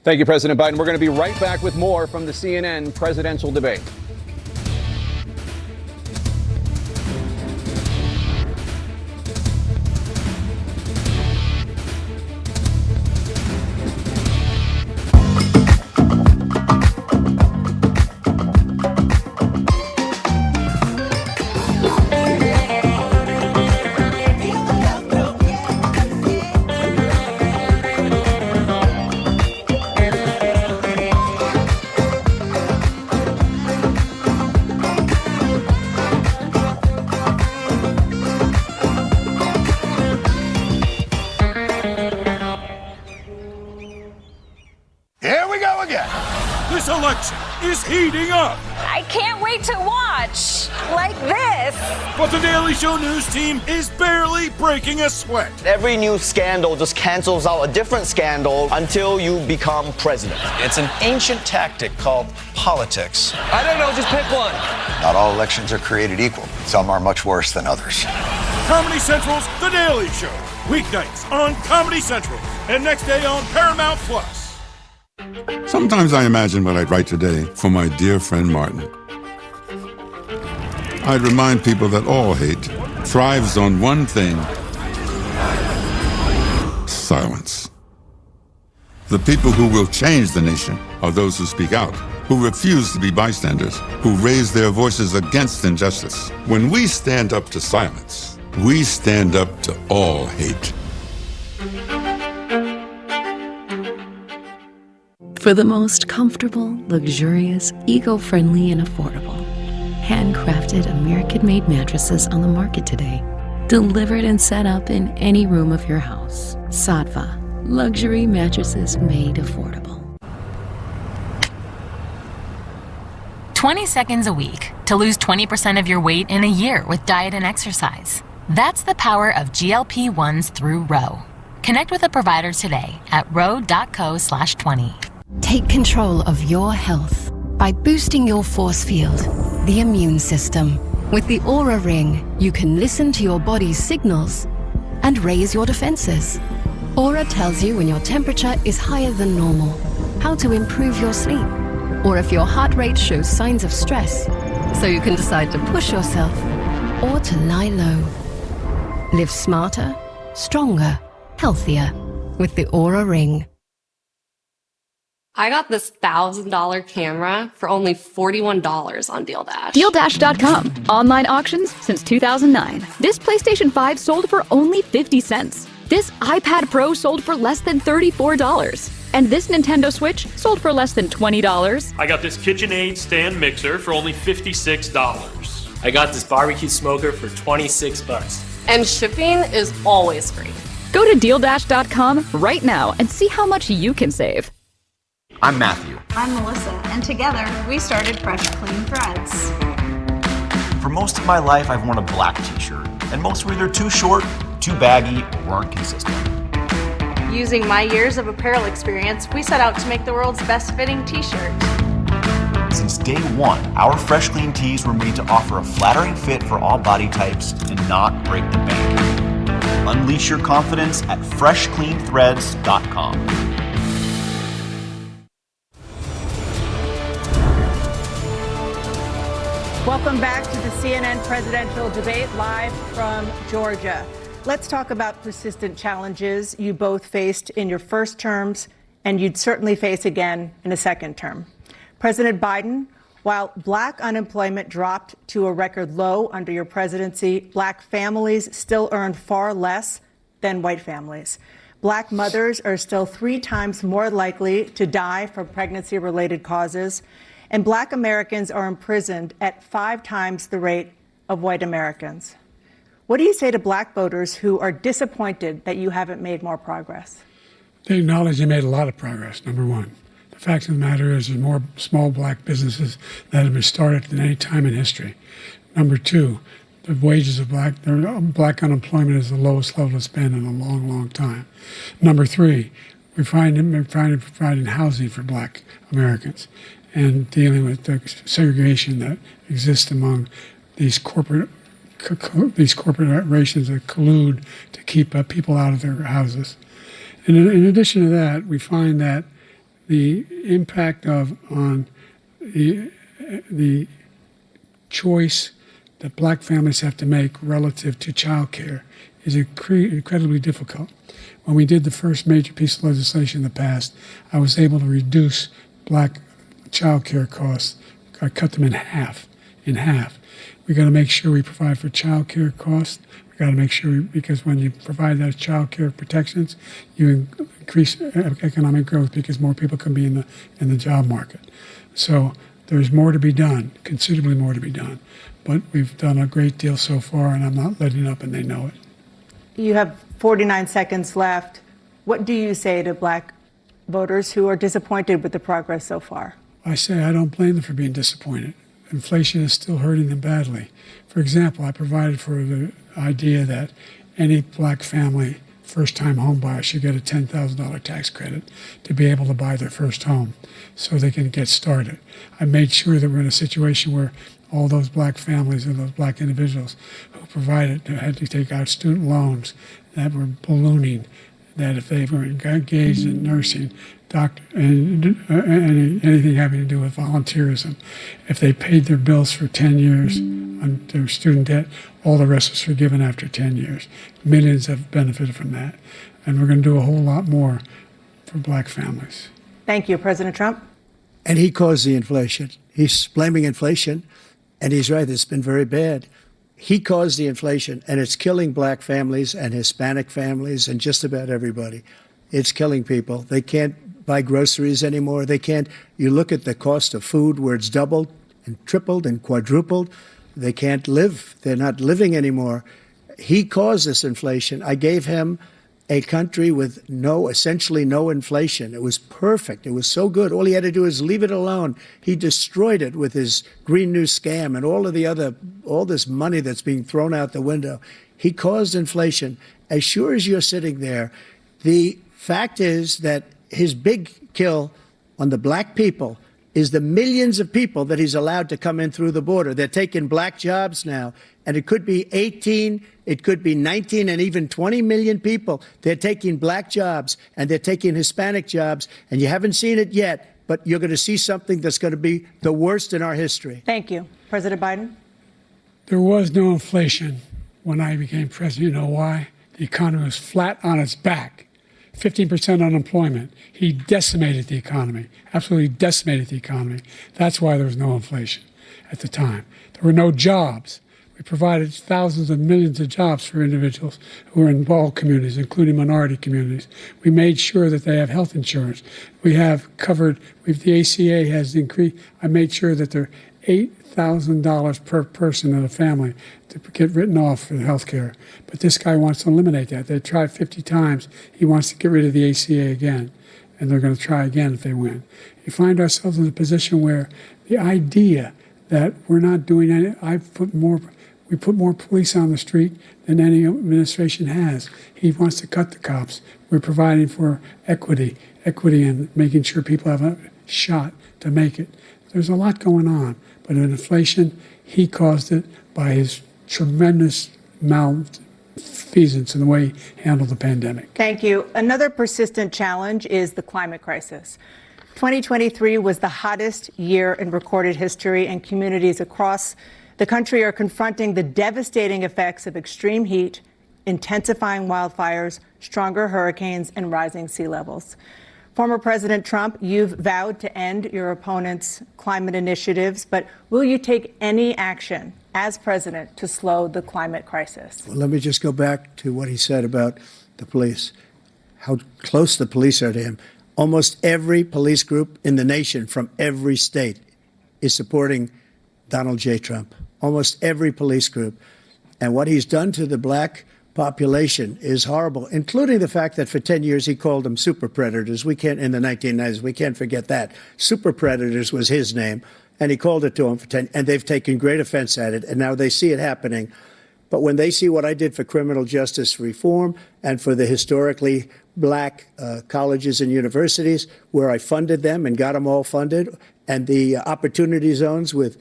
Thank you, President Biden. We're going to be right back with more from the CNN presidential debate. Is heating up. I can't wait to watch. Like this. But the Daily Show news team is barely breaking a sweat. Every new scandal just cancels out a different scandal until you become president. It's an ancient tactic called politics. I don't know, just pick one. Not all elections are created equal. Some are much worse than others. Comedy Central's The Daily Show. Weeknights on Comedy Central and next day on Paramount Plus. Sometimes I imagine what I'd write today for my dear friend Martin. I'd remind people that all hate thrives on one thing: silence. The people who will change the nation are those who speak out, who refuse to be bystanders, who raise their voices against injustice. When we stand up to silence, we stand up to all hate. For the most comfortable, luxurious, eco-friendly, and affordable, handcrafted American-made mattresses on the market today. Delivered and set up in any room of your house. Saatva, luxury mattresses made affordable. 20 seconds a week to lose 20% of your weight in a year with diet and exercise. That's the power of GLP-1s through Ro. Connect with a provider today at ro.co/20. Take control of your health by boosting your force field, the immune system. With the Oura Ring, you can listen to your body's signals and raise your defenses. Oura tells you when your temperature is higher than normal, how to improve your sleep, or if your heart rate shows signs of stress, so you can decide to push yourself or to lie low. Live smarter, stronger, healthier with the Oura Ring. I got this $1,000 camera for only $41 on DealDash. DealDash.com. Online auctions since 2009. This PlayStation 5 sold for only 50 cents. This iPad Pro sold for less than $34. And this Nintendo Switch sold for less than $20. I got this KitchenAid stand mixer for only $56. I got this barbecue smoker for $26. And shipping is always free. Go to DealDash.com right now and see how much you can save. I'm Matthew. I'm Melissa, and together we started Fresh Clean Threads. For most of my life, I've worn a black t-shirt, and most were either too short, too baggy, or weren't consistent. Using my years of apparel experience, we set out to make the world's best fitting t-shirt. Since day one, our Fresh Clean tees were made to offer a flattering fit for all body types and not break the bank. Unleash your confidence at freshcleanthreads.com. Welcome back to the CNN presidential debate live from Georgia. Let's talk about persistent challenges you both faced in your first terms and you'd certainly face again in a second term. President Biden, while black unemployment dropped to a record low under your presidency, black families still earn far less than white families. Black mothers are still 3 times more likely to die from pregnancy-related causes, and black Americans are imprisoned at 5 times the rate of white Americans. What do you say to black voters who are disappointed that you haven't made more progress? They acknowledge they made a lot of progress, number one. The fact of the matter is there's more small black businesses that have been started than any time in history. Number two, the wages of black unemployment is the lowest level it's been in a long, long time. Number three, we're providing housing for black Americans and dealing with the segregation that exists among these corporations that collude to keep people out of their houses. And in addition to that, we find that the impact on the choice that black families have to make relative to child care is incredibly difficult. When we did the first major piece of legislation in the past, I was able to reduce black child care costs. I cut them in half. We got to make sure we provide for child care costs. We got to make sure, because when you provide those child care protections, you increase economic growth because more people can be in the job market. So there's more to be done, considerably more to be done. But we've done a great deal so far, and I'm not letting up, and they know it. You have 49 seconds left. What do you say to black voters who are disappointed with the progress so far? I say I don't blame them for being disappointed. Inflation is still hurting them badly. For example, I provided for the idea that any black family first-time home buyer should get a $10,000 tax credit to be able to buy their first home so they can get started. I made sure that we're in a situation where all those black families and those black individuals who had to take out student loans that were ballooning, that if they were engaged in nursing, anything having to do with volunteerism, if they paid their bills for 10 years on their student debt, all the rest was forgiven after 10 years. Millions have benefited from that. And we're going to do a whole lot more for black families. Thank you, President Trump. And he caused the inflation. He's blaming inflation, and he's right, it's been very bad. He caused the inflation, and it's killing black families and Hispanic families and just about everybody. It's killing people. They can't buy groceries anymore. They can't. You look at the cost of food where it's doubled and tripled and quadrupled. They can't live. They're not living anymore. He caused this inflation. I gave him a country with essentially no inflation. It was perfect. It was so good. All he had to do is leave it alone. He destroyed it with his Green New scam and all this money that's being thrown out the window. He caused inflation. As sure as you're sitting there, the fact is that his big kill on the black people is the millions of people that he's allowed to come in through the border. They're taking black jobs now, and it could be 18, it could be 19, and even 20 million people. They're taking black jobs, and they're taking Hispanic jobs, and you haven't seen it yet, but you're going to see something that's going to be the worst in our history. Thank you. President Biden? There was no inflation when I became president. You know why? The economy was flat on its back. 15% unemployment. He decimated the economy, absolutely decimated the economy. That's why there was no inflation at the time. There were no jobs. We provided thousands of millions of jobs for individuals who are in all communities, including minority communities. We made sure that they have health insurance. We have covered, the ACA has increased. I made sure that they're $8,000 per person in a family to get written off for health care. But this guy wants to eliminate that. They tried 50 times. He wants to get rid of the ACA again, and they're going to try again if they win. You find ourselves in a position where the idea that we're not doing any, we put more police on the street than any administration has. He wants to cut the cops. We're providing for equity and making sure people have a shot to make it. There's a lot going on, but in inflation, he caused it by his tremendous malfeasance in the way he handled the pandemic. Thank you. Another persistent challenge is the climate crisis. 2023 was the hottest year in recorded history, and communities across the country are confronting the devastating effects of extreme heat, intensifying wildfires, stronger hurricanes, and rising sea levels. Former President Trump, you've vowed to end your opponent's climate initiatives, but will you take any action as president to slow the climate crisis? Well, let me just go back to what he said about the police, how close the police are to him. Almost every police group in the nation from every state is supporting Donald J. Trump. Almost every police group. And what he's done to the black population is horrible, including the fact that for 10 years he called them super predators. We can't, in the 1990s, we can't forget that. Super predators was his name, and he called it to them for 10, and they've taken great offense at it, and now they see it happening. But when they see what I did for criminal justice reform and for the historically black colleges and universities, where I funded them and got them all funded, and the opportunity zones with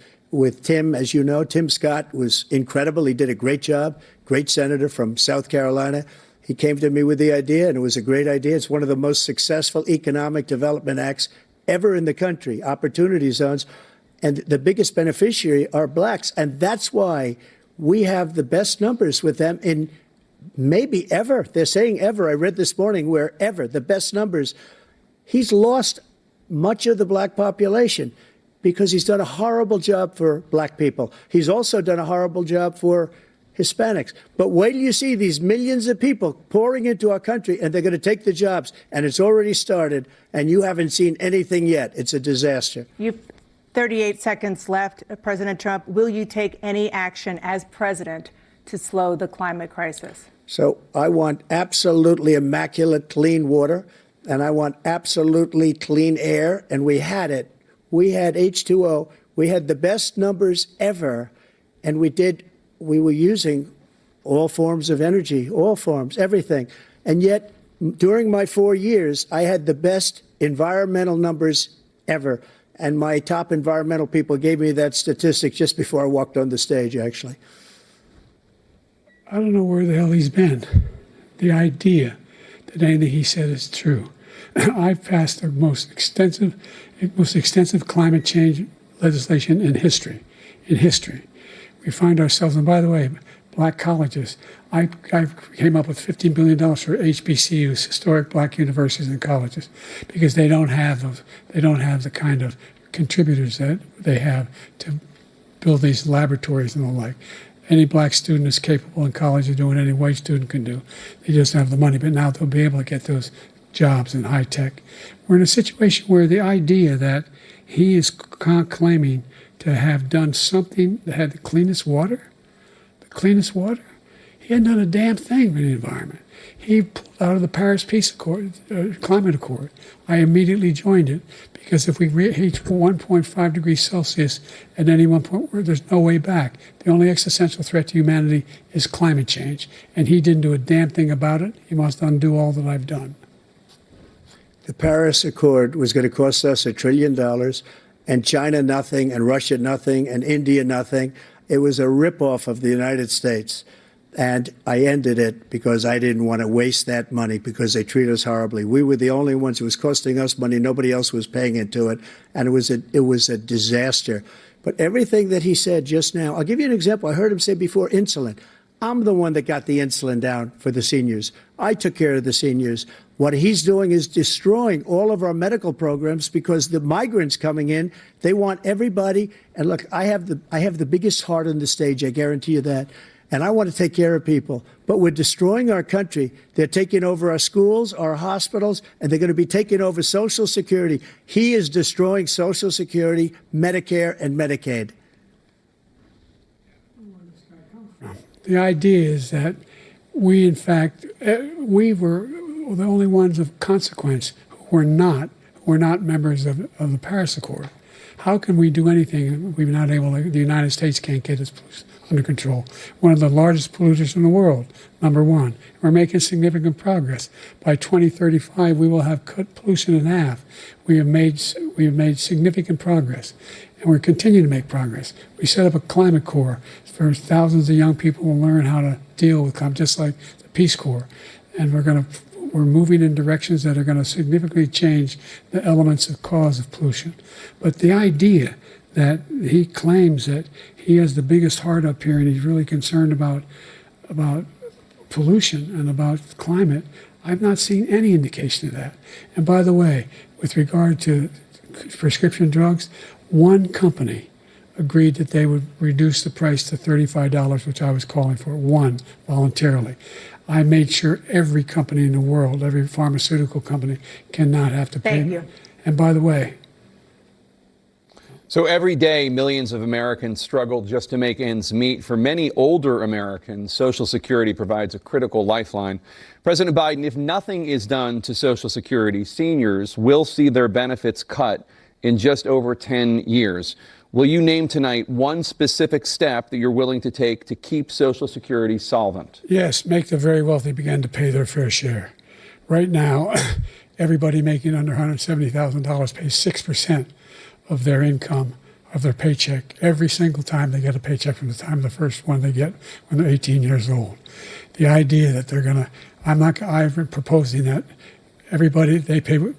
Tim, as you know, Tim Scott was incredible. He did a great job, great senator from South Carolina. He came to me with the idea, and it was a great idea. It's one of the most successful economic development acts ever in the country, opportunity zones. And the biggest beneficiary are blacks. And that's why we have the best numbers with them in maybe ever. They're saying ever. I read this morning where ever, the best numbers. He's lost much of the black population because he's done a horrible job for black people. He's also done a horrible job for Hispanics. But wait till you see these millions of people pouring into our country, and they're going to take the jobs, and it's already started, and you haven't seen anything yet. It's a disaster. You've 38 seconds left. President Trump, will you take any action as president to slow the climate crisis? So I want absolutely immaculate clean water, and I want absolutely clean air, and we had it. We had H2O. We had the best numbers ever, and we were using all forms of energy, all forms, everything. And yet, during my 4 years, I had the best environmental numbers ever. And my top environmental people gave me that statistic just before I walked on the stage, actually. I don't know where the hell he's been. The idea that anything he said is true. I've passed the most extensive climate change legislation in history. We find ourselves, and by the way, black colleges. I came up with $15 billion for HBCUs, historic black universities and colleges, because they don't have the kind of contributors that they have to build these laboratories and the like. Any black student is capable in college of doing any white student can do. They just don't have the money, but now they'll be able to get those jobs in high tech. We're in a situation where the idea that he is claiming to have done something that had the cleanest water, he hadn't done a damn thing for the environment. He pulled out of the Paris Climate Accord. I immediately joined it because if we reach 1.5 degrees Celsius at any one point, there's no way back. The only existential threat to humanity is climate change, and he didn't do a damn thing about it. He must undo all that I've done. The Paris Accord was going to cost us $1 trillion, and China nothing, and Russia nothing, and India nothing. It was a ripoff of the United States. And I ended it because I didn't want to waste that money because they treat us horribly. We were the only ones. It was costing us money. Nobody else was paying into it. And it was a disaster. But everything that he said just now, I'll give you an example. I heard him say before insulin. I'm the one that got the insulin down for the seniors. I took care of the seniors. What he's doing is destroying all of our medical programs because the migrants coming in, they want everybody. And look, I have the biggest heart on the stage. I guarantee you that. And I want to take care of people. But we're destroying our country. They're taking over our schools, our hospitals, and they're going to be taking over Social Security. He is destroying Social Security, Medicare, and Medicaid. The idea is that we, in fact, we were the only ones of consequence who were not members of the Paris Accord. How can we do anything we've not able to, the United States can't get its pollution under control? One of the largest polluters in the world, number one. We're making significant progress. By 2035, we will have cut pollution in half. We have made significant progress, and we're continuing to make progress. We set up a climate corps for thousands of young people to learn how to deal with climate, just like the Peace Corps. And we're moving in directions that are going to significantly change the elements of cause of pollution. But the idea that he claims that he has the biggest heart up here and he's really concerned about pollution and about climate, I've not seen any indication of that. And by the way, with regard to prescription drugs, one company agreed that they would reduce the price to $35, which I was calling for, one, voluntarily. I made sure every company in the world, every pharmaceutical company, cannot have to pay. Thank you. And by the way, so every day, millions of Americans struggle just to make ends meet. For many older Americans, Social Security provides a critical lifeline. President Biden, if nothing is done to Social Security, seniors will see their benefits cut in just over 10 years. Will you name tonight one specific step that you're willing to take to keep Social Security solvent? yes, make the very wealthy begin to pay their fair share. Right now, everybody making under $170,000 pays 6% of their income, of their paycheck, every single time they get a paycheck from the time of the first one they get when they're 18 years old. The idea that they're going to, I'm proposing that everybody, the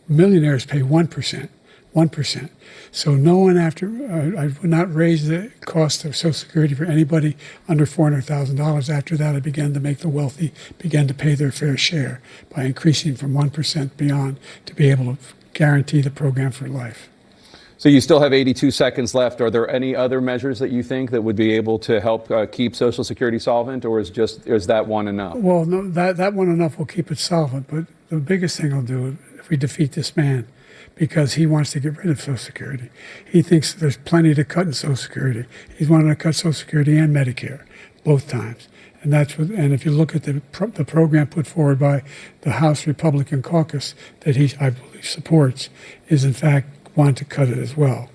millionaires pay 1%. So no one I would not raise the cost of Social Security for anybody under $400,000. After that, I began to make the wealthy begin to pay their fair share by increasing from 1% beyond to be able to guarantee the program for life. So you still have 82 seconds left. Are there any other measures that you think that would be able to help keep Social Security solvent, or is that one enough? Well, no, that one enough will keep it solvent. But the biggest thing I'll do if we defeat this man, because he wants to get rid of Social Security. He thinks there's plenty to cut in Social Security. He's wanted to cut Social Security and Medicare, both times. And and if you look at the program put forward by the House Republican caucus that I believe supports, is in fact want to cut it as well.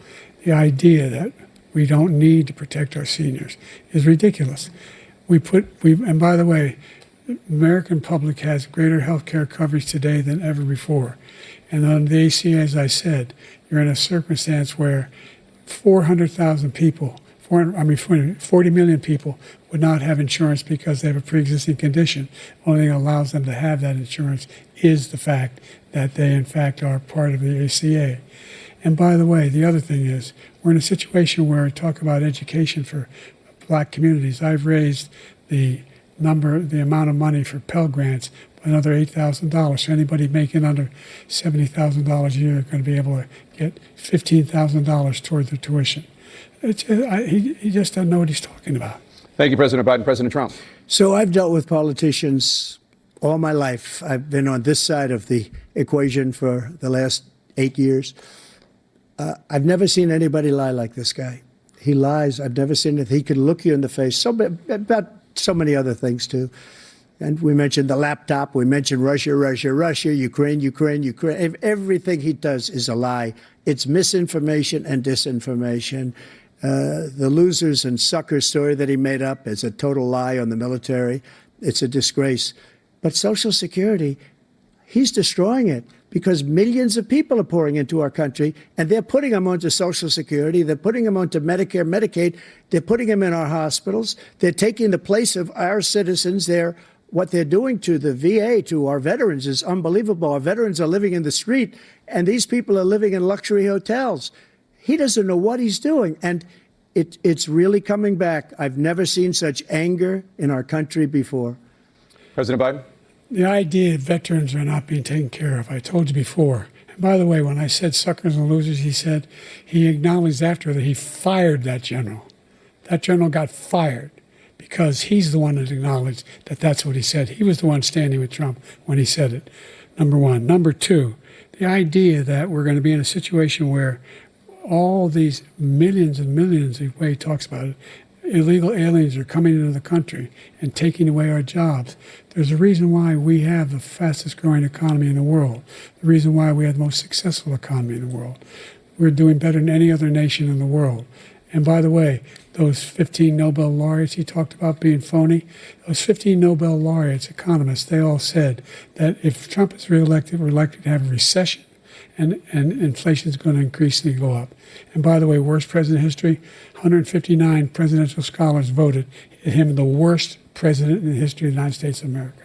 The idea that we don't need to protect our seniors is ridiculous. And by the way, the American public has greater health care coverage today than ever before. And on the ACA, as I said, you're in a circumstance where 400,000 people, 40 million people would not have insurance because they have a pre-existing condition. The only thing that allows them to have that insurance is the fact that they, in fact, are part of the ACA. And by the way, the other thing is, we're in a situation where we talk about education for black communities. I've raised the amount of money for Pell Grants by another $8,000. So anybody making under $70,000 a year is going to be able to get $15,000 toward their tuition. He just doesn't know what he's talking about. Thank you, President Biden. President Trump. So I've dealt with politicians all my life. I've been on this side of the equation for the last 8 years. I've never seen anybody lie like this guy. He lies. I've never seen it. He can look you in the face. About so many other things, too. And we mentioned the laptop. We mentioned Russia, Ukraine. Everything he does is a lie. It's misinformation and disinformation. The losers and suckers story that he made up is a total lie on the military. It's a disgrace. But Social Security, he's destroying it because millions of people are pouring into our country, and they're putting them onto Social Security. They're putting them onto Medicare, Medicaid. They're putting them in our hospitals. They're taking the place of our citizens. What they're doing to the VA, to our veterans, is unbelievable. Our veterans are living in the street, and these people are living in luxury hotels. He doesn't know what he's doing, and it's really coming back. I've never seen such anger in our country before. President Biden? The idea that veterans are not being taken care of, I told you before. And by the way, when I said suckers and losers, he acknowledged after that he fired that general. That general got fired because he's the one that acknowledged that that's what he said. He was the one standing with Trump when he said it, number one. Number two, the idea that we're going to be in a situation where all these millions and millions, the way he talks about it, illegal aliens are coming into the country and taking away our jobs. There's a reason why we have the fastest growing economy in the world, the reason why we have the most successful economy in the world. we're doing better than any other nation in the world. And by the way, those 15 Nobel laureates he talked about being phony, those 15 Nobel laureates, economists, they all said that if Trump is reelected, we're likely to have a recession and inflation is going to increasingly go up. And by the way, worst president in history, 159 presidential scholars voted him the worst president in the history of the United States of America.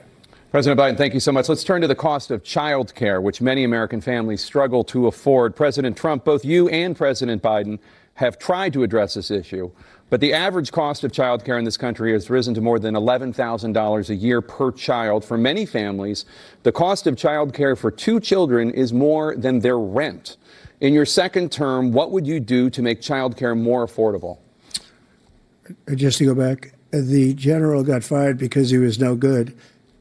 President Biden, thank you so much. Let's turn to the cost of child care, which many American families struggle to afford. President Trump, both you and President Biden have tried to address this issue, but the average cost of child care in this country has risen to more than $11,000 a year per child. For many families, the cost of child care for 2 children is more than their rent. In your second term, what would you do to make child care more affordable? Just to go back, the general got fired because he was no good.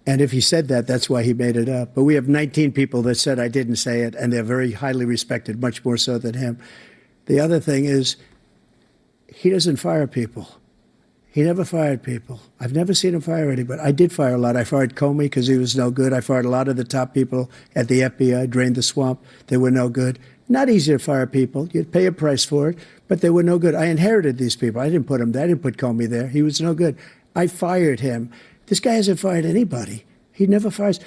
And if he said that, that's why he made it up. But we have 19 people that said I didn't say it, and they're very highly respected, much more so than him. The other thing is, he doesn't fire people. He never fired people. I've never seen him fire anybody. I did fire a lot. I fired Comey because he was no good. I fired a lot of the top people at the FBI, drained the swamp. They were no good. Not easy to fire people. You'd pay a price for it, but they were no good. I inherited these people. I didn't put him there. I didn't put Comey there. He was no good. I fired him. This guy hasn't fired anybody. He never fires.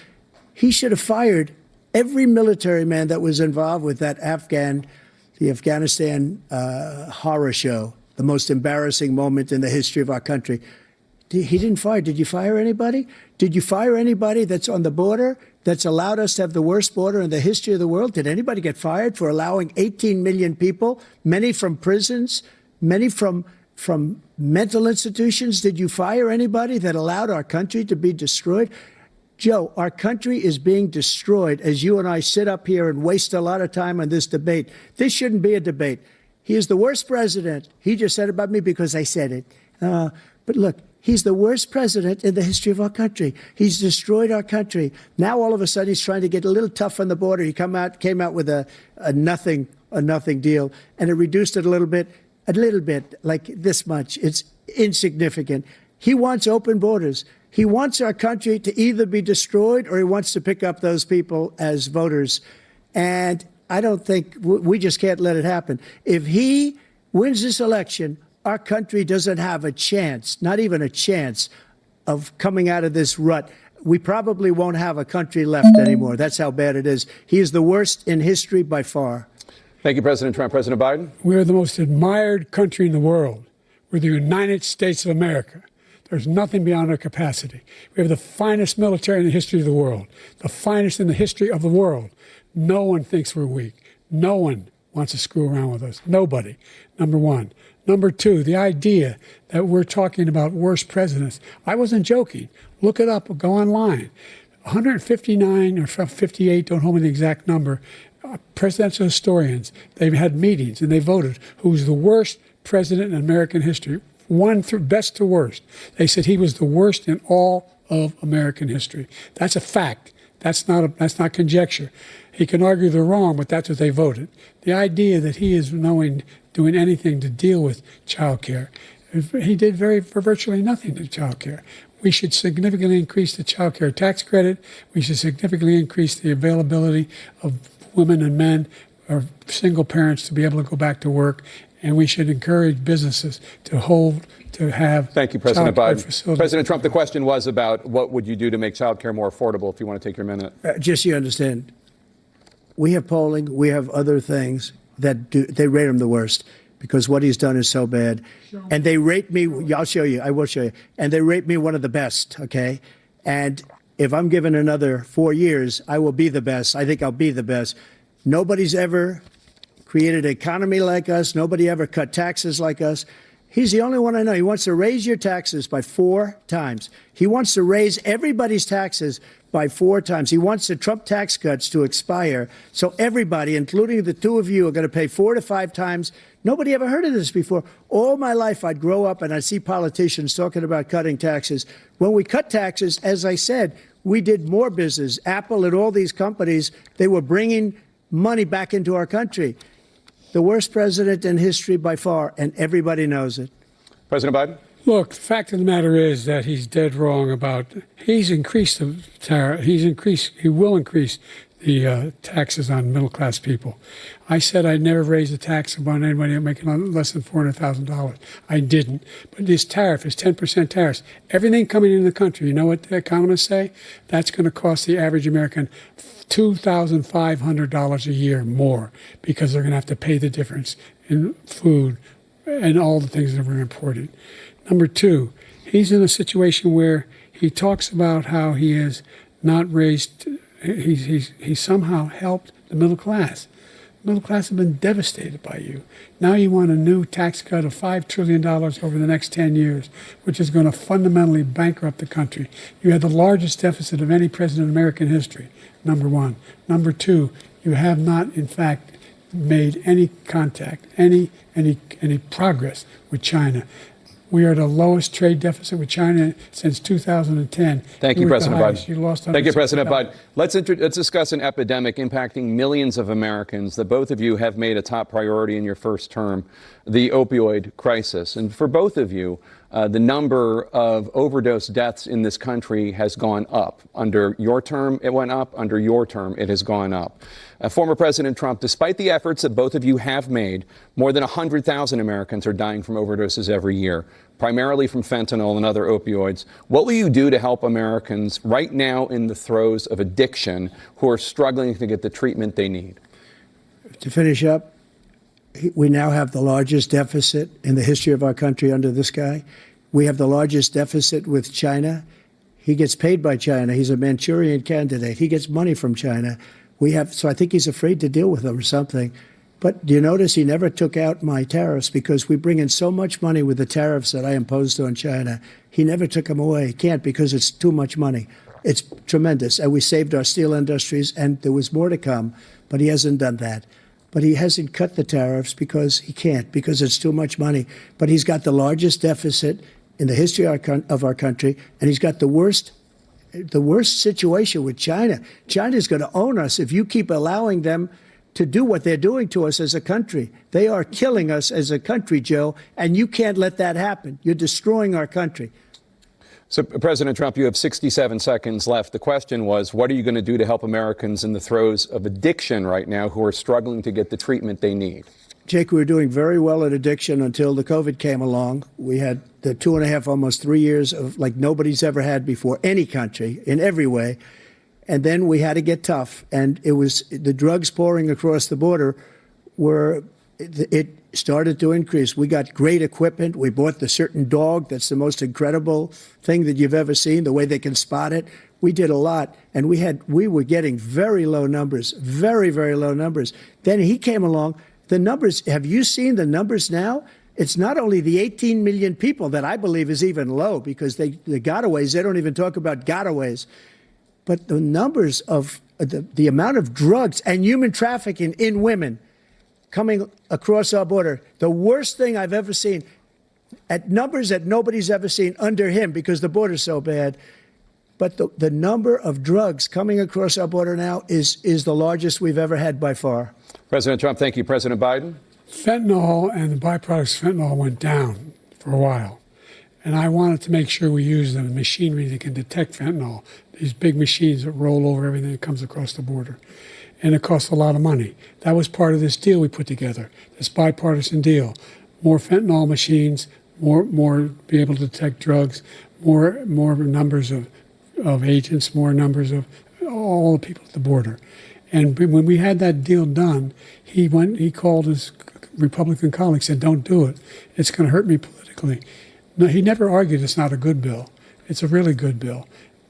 He should have fired every military man that was involved with that the Afghanistan horror show, the most embarrassing moment in the history of our country. He didn't fire. Did you fire anybody? Did you fire anybody that's on the border that's allowed us to have the worst border in the history of the world? Did anybody get fired for allowing 18 million people, many from prisons, many from mental institutions? Did you fire anybody that allowed our country to be destroyed? Joe, our country is being destroyed as you and I sit up here and waste a lot of time on this debate. This shouldn't be a debate. He is the worst president. He just said about me because I said it. But look, he's the worst president in the history of our country. He's destroyed our country. Now, all of a sudden, he's trying to get a little tough on the border. He came out with a nothing deal, and it reduced it a little bit, like this much. It's insignificant. He wants open borders. He wants our country to either be destroyed or he wants to pick up those people as voters. And I don't think we just can't let it happen. If he wins this election, our country doesn't have a chance, not even a chance, of coming out of this rut. We probably won't have a country left anymore. That's how bad it is. He is the worst in history by far. Thank you, President Trump. President Biden? We're the most admired country in the world. We're the United States of America. There's nothing beyond our capacity. We have the finest military in the history of the world, the finest in the history of the world. No one thinks we're weak. No one wants to screw around with us. Nobody, number one. Number two, the idea that we're talking about worst presidents. I wasn't joking. Look it up. Go online. 159 or 58, don't hold me the exact number, presidential historians, they've had meetings and they voted who's the worst president in American history. One through best to worst. They said he was the worst in all of American history. That's a fact. That's not conjecture. He can argue they're wrong, but that's what they voted. The idea that he is doing anything to deal with child care, he did virtually nothing to child care. We should significantly increase the child care tax credit. We should significantly increase the availability of women and men or single parents to be able to go back to work. And we should encourage businesses to have. Thank you, President Biden. Facilities. President Trump, the question was about what would you do to make child care more affordable, if you want to take your minute. Just so you understand, we have polling, we have other things that they rate him the worst because what he's done is so bad. And they rate me, I'll show you, I will show you. And they rate me one of the best, okay? And if I'm given another 4 years, I will be the best. I think I'll be the best. Nobody's ever created an economy like us. Nobody ever cut taxes like us. He's the only one I know. He wants to raise your taxes by 4 times. He wants to raise everybody's taxes by 4 times. He wants the Trump tax cuts to expire. So everybody, including the 2 of you, are going to pay 4 to 5 times. Nobody ever heard of this before. All my life, I'd grow up and I'd see politicians talking about cutting taxes. When we cut taxes, as I said, we did more business. Apple and all these companies, they were bringing money back into our country. The worst president in history by far, and everybody knows it. President Biden? Look, the fact of the matter is that he's dead wrong about, he's increased the tariff, he will increase the taxes on middle-class people. I said I'd never raise a tax on anybody making less than $400,000. I didn't. But this tariff is 10% tariffs. Everything coming into the country, you know what the economists say? That's going to cost the average American $2,500 a year more because they're going to have to pay the difference in food and all the things that we're importing. Number two, he's in a situation where he talks about how he has not raised, he somehow helped the middle class. The middle class have been devastated by you. Now you want a new tax cut of $5 trillion over the next 10 years, which is going to fundamentally bankrupt the country. You had the largest deficit of any president in American history, number one. Number two, you have not, in fact, made any contact, any progress with China. We are the lowest trade deficit with China since 2010. Thank you, President Biden. You lost Thank you, President Biden. Let's discuss an epidemic impacting millions of Americans that both of you have made a top priority in your first term, the opioid crisis. And for both of you, the number of overdose deaths in this country has gone up. Under your term, it went up. Under your term, it has gone up. Former President Trump, despite the efforts that both of you have made, more than 100,000 Americans are dying from overdoses every year, primarily from fentanyl and other opioids. What will you do to help Americans right now in the throes of addiction who are struggling to get the treatment they need? To finish up, we now have the largest deficit in the history of our country under this guy. We have the largest deficit with China. He gets paid by China. He's a Manchurian candidate. He gets money from China. So I think he's afraid to deal with them or something. But do you notice he never took out my tariffs because we bring in so much money with the tariffs that I imposed on China. He never took them away. He can't because it's too much money. It's tremendous. And we saved our steel industries, and there was more to come, but he hasn't done that. But he hasn't cut the tariffs because he can't, because it's too much money. But he's got the largest deficit in the history of our country, and he's got the worst situation with China. China's going to own us if you keep allowing them to do what they're doing to us as a country. They are killing us as a country, Joe, and you can't let that happen. You're destroying our country. So, President Trump, you have 67 seconds left. The question was, what are you going to do to help Americans in the throes of addiction right now who are struggling to get the treatment they need? Jake, we were doing very well at addiction until the COVID came along. We had the 2.5, almost 3 years of like nobody's ever had before, any country, in every way. And then we had to get tough. And it was the drugs pouring across the border it started to increase. We got great equipment. We bought the certain dog that's the most incredible thing that you've ever seen, the way they can spot it. We did a lot, and we were getting very low numbers, very, very low numbers. Then he came along. The numbers, have you seen the numbers now? It's not only the 18 million people that I believe is even low because the gotaways, they don't even talk about gotaways. But the numbers of the amount of drugs and human trafficking in women coming across our border, the worst thing I've ever seen, at numbers that nobody's ever seen under him because the border's so bad. But the number of drugs coming across our border now is the largest we've ever had by far. President Trump, thank you. President Biden? Fentanyl and the byproducts of fentanyl went down for a while. And I wanted to make sure we use the machinery that can detect fentanyl, these big machines that roll over everything that comes across the border. And it costs a lot of money. That was part of this deal we put together, this bipartisan deal. More fentanyl machines, more be able to detect drugs, more numbers of agents, more numbers of all the people at the border. And when we had that deal done, he called his Republican colleagues, said, "Don't do it. It's going to hurt me politically." No, he never argued it's not a good bill. It's a really good bill.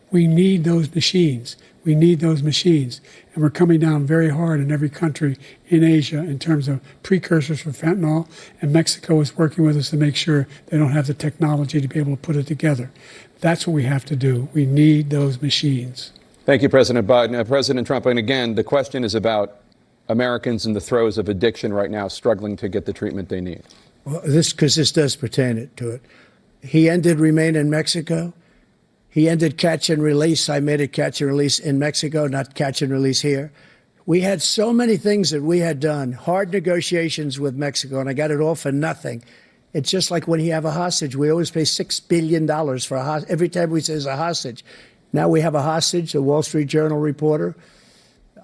We need those machines. We need those machines. And we're coming down very hard in every country in Asia in terms of precursors for fentanyl. And Mexico is working with us to make sure they don't have the technology to be able to put it together. That's what we have to do. We need those machines. Thank you, President Biden. President Trump, and again, the question is about Americans in the throes of addiction right now struggling to get the treatment they need. Well, this does pertain to it. He ended Remain in Mexico. He ended catch and release. I made it catch and release in Mexico, not catch and release here. We had so many things that we had done, hard negotiations with Mexico, and I got it all for nothing. It's just like when you have a hostage. We always pay $6 billion for a hostage. Every time we say it's a hostage. Now we have a hostage, a Wall Street Journal reporter.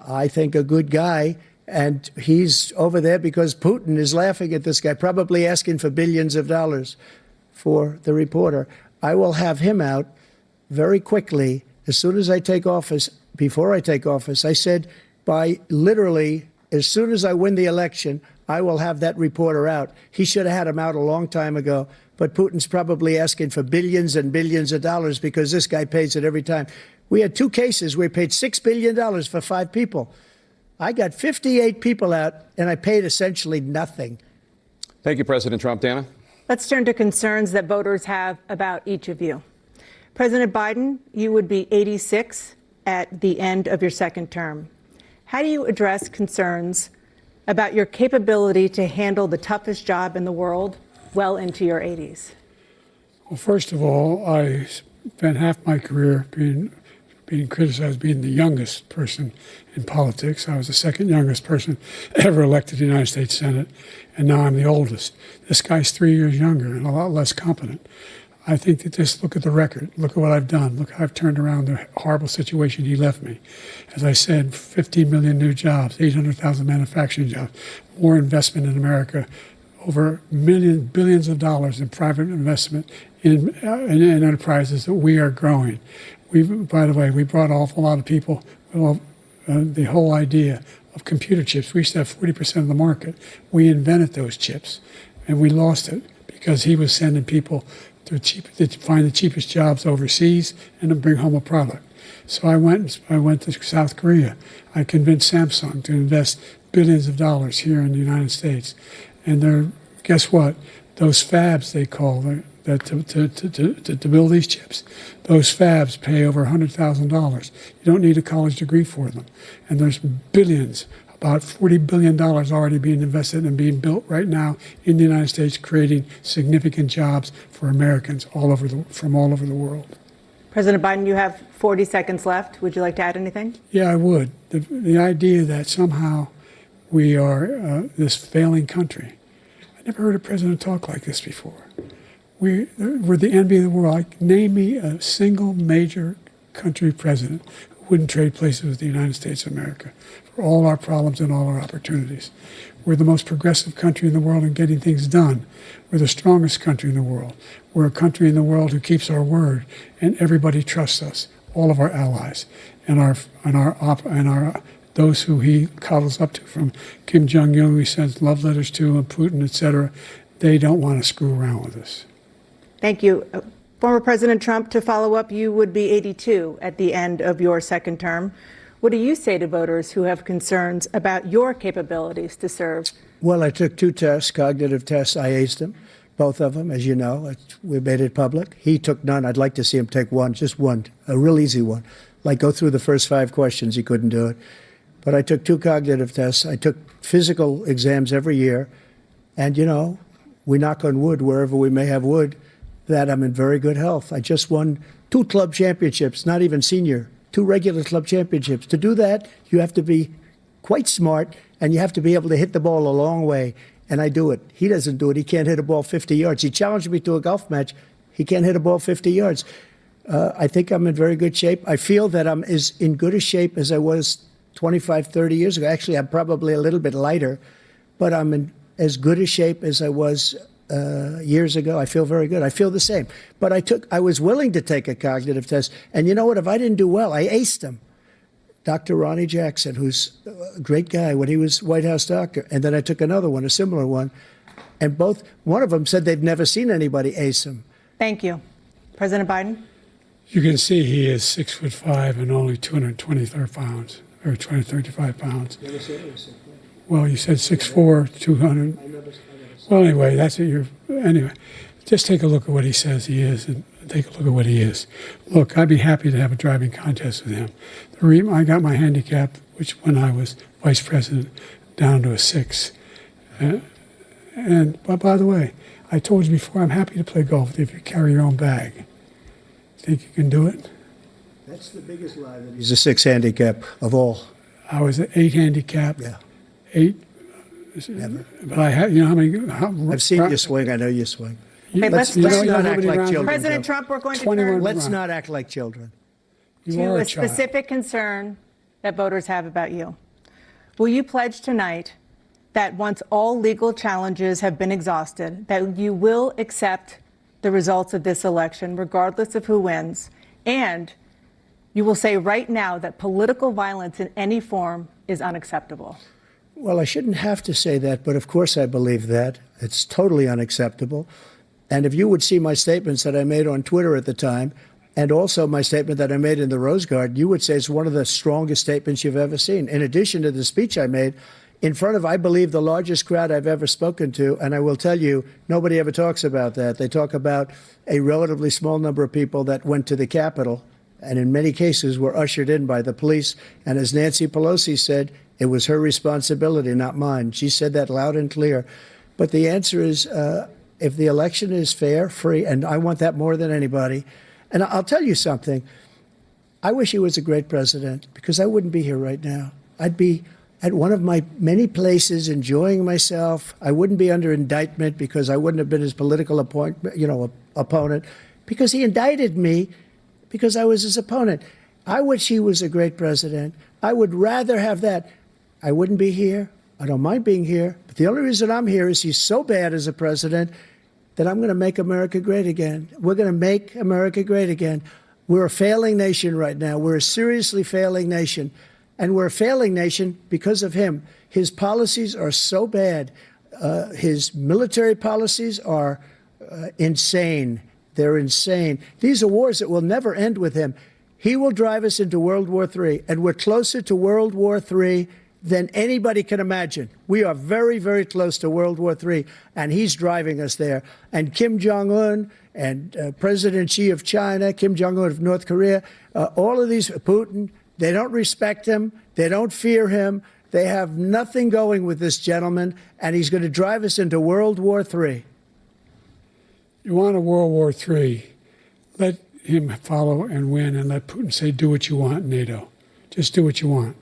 I think, a good guy. And he's over there because Putin is laughing at this guy, probably asking for billions of dollars for the reporter. I will have him out very quickly as soon as I take office. Before I take office, I said by literally as soon as I win the election, I will have that reporter out. He should have had him out a long time ago. But Putin's probably asking for billions and billions of dollars because this guy pays it every time. We had 2 cases where we paid $6 billion for 5 people. I got 58 people out, and I paid essentially nothing. Thank you, President Trump. Dana? Let's turn to concerns that voters have about each of you. President Biden, you would be 86 at the end of your second term. How do you address concerns about your capability to handle the toughest job in the world well into your 80s? Well, first of all, I spent half my career being criticized being the youngest person in politics. I was the second youngest person ever elected to the United States Senate, and now I'm the oldest. This guy's 3 years younger and a lot less competent. I think that just look at the record. Look at what I've done. Look how I've turned around the horrible situation he left me. As I said, 15 million new jobs, 800,000 manufacturing jobs, more investment in America, over billions of dollars in private investment in enterprises that we are growing. By the way, we brought an awful lot of people. Well, the whole idea of computer chips, we used to have 40% of the market. We invented those chips, and we lost it because he was sending people to find the cheapest jobs overseas and to bring home a product. So I went to South Korea. I convinced Samsung to invest billions of dollars here in the United States. And guess what? Those fabs, they call that to build these chips, those fabs pay over $100,000. You don't need a college degree for them. And there's billions, about $40 billion already being invested and being built right now in the United States, creating significant jobs for Americans from all over the world. President Biden, you have 40 seconds left. Would you like to add anything? Yeah, I would. The idea that somehow we are this failing country. I never heard a president talk like this before. We're the envy of the world. Name me a single major country president who wouldn't trade places with the United States of America for all our problems and all our opportunities. We're the most progressive country in the world in getting things done. We're the strongest country in the world. We're a country in the world who keeps our word, and everybody trusts us, all of our allies, and those who he cuddles up to, from Kim Jong-un, who he sends love letters to, and Putin, etc. They don't want to screw around with us. Thank you. Former President Trump, to follow up, you would be 82 at the end of your second term. What do you say to voters who have concerns about your capabilities to serve? Well, I took 2 tests, cognitive tests. I aced them, both of them, as you know. We made it public. He took none. I'd like to see him take one, just one, a real easy one. Like go through the first 5 questions. He couldn't do it. But I took 2 cognitive tests. I took physical exams every year. And, you know, we knock on wood wherever we may have wood, that I'm in very good health. I just won 2 club championships, not even senior, 2 regular club championships. To do that, you have to be quite smart, and you have to be able to hit the ball a long way. And I do it. He doesn't do it. He can't hit a ball 50 yards. He challenged me to a golf match. He can't hit a ball 50 yards. I think I'm in very good shape. I feel that I'm as in good a shape as I was 25, 30 years ago. Actually, I'm probably a little bit lighter, but I'm in as good a shape as I was years ago. I feel very good. I feel the same. But I was willing to take a cognitive test. And you know what? If I didn't do well, I aced them. Dr. Ronnie Jackson, who's a great guy when he was White House doctor. And then I took another one, a similar one. And one of them said they've never seen anybody ace them. Thank you. President Biden? You can see he is 6'5" and only 223 pounds, or 235 pounds. Never said it was Well, you said 6'4", 200. Well, anyway, that's what anyway, just take a look at what he says he is, and take a look at what he is. Look, I'd be happy to have a driving contest with him. I got my handicap, which when I was vice president, down to a 6. But by the way, I told you before, I'm happy to play golf if you carry your own bag. Think you can do it? That's the biggest lie. He's a 6 handicap of all. I was an 8 handicap. Yeah. 8. Never. But I had, you know how many? I've seen you swing. I know you swing. Okay, let's not act like children. President Trump, we're going to 21 turn Let's not act like children. You to are a a child. specific concern that voters have about you. Will you pledge tonight that once all legal challenges have been exhausted, that you will accept the results of this election, regardless of who wins, and you will say right now that political violence in any form is unacceptable? Well, I shouldn't have to say that, but of course I believe that. It's totally unacceptable. And if you would see my statements that I made on Twitter at the time, and also my statement that I made in the Rose Garden, you would say it's one of the strongest statements you've ever seen. In addition to the speech I made in front of, I believe, the largest crowd I've ever spoken to, and I will tell you, nobody ever talks about that. They talk about a relatively small number of people that went to the Capitol, and in many cases were ushered in by the police. And as Nancy Pelosi said, it was her responsibility, not mine. She said that loud and clear. But the answer is, if the election is fair, free, and I want that more than anybody. And I'll tell you something. I wish he was a great president, because I wouldn't be here right now. I'd be at one of my many places enjoying myself. I wouldn't be under indictment because I wouldn't have been his political opponent, because he indicted me because I was his opponent. I wish he was a great president. I would rather have that. I wouldn't be here. I don't mind being here. But the only reason I'm here is he's so bad as a president that I'm going to make America great again. We're going to make America great again. We're a failing nation right now. We're a seriously failing nation. And we're a failing nation because of him. His policies are so bad. His military policies are insane. They're insane. These are wars that will never end with him. He will drive us into World War III, and we're closer to World War III than anybody can imagine. We are very, very close to World War III, and he's driving us there. And Kim Jong-un and President Xi of China, Kim Jong-un of North Korea, all of these, Putin, they don't respect him. They don't fear him. They have nothing going with this gentleman, and he's going to drive us into World War III. You want a World War III, let him follow and win, and let Putin say, do what you want, NATO. Just do what you want.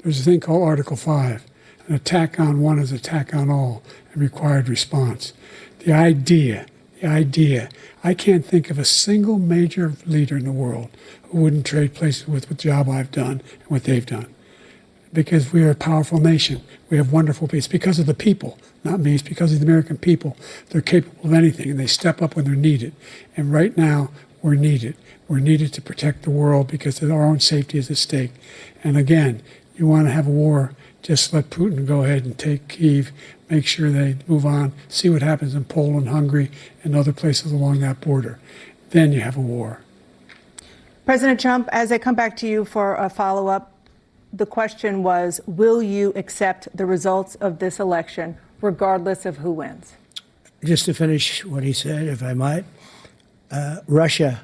There's a thing called Article 5. An attack on one is an attack on all, and required response. The idea, I can't think of a single major leader in the world who wouldn't trade places with the job I've done and what they've done. Because we are a powerful nation. We have wonderful people. It's because of the people, not me. It's because of the American people. They're capable of anything, and they step up when they're needed. And right now, we're needed. We're needed to protect the world because our own safety is at stake. And again, you want to have a war, just let Putin go ahead and take Kyiv, make sure they move on, see what happens in Poland, Hungary, and other places along that border. Then you have a war. President Trump, as I come back to you for a follow-up, the question was, will you accept the results of this election, regardless of who wins? Just to finish what he said, if I might, Russia,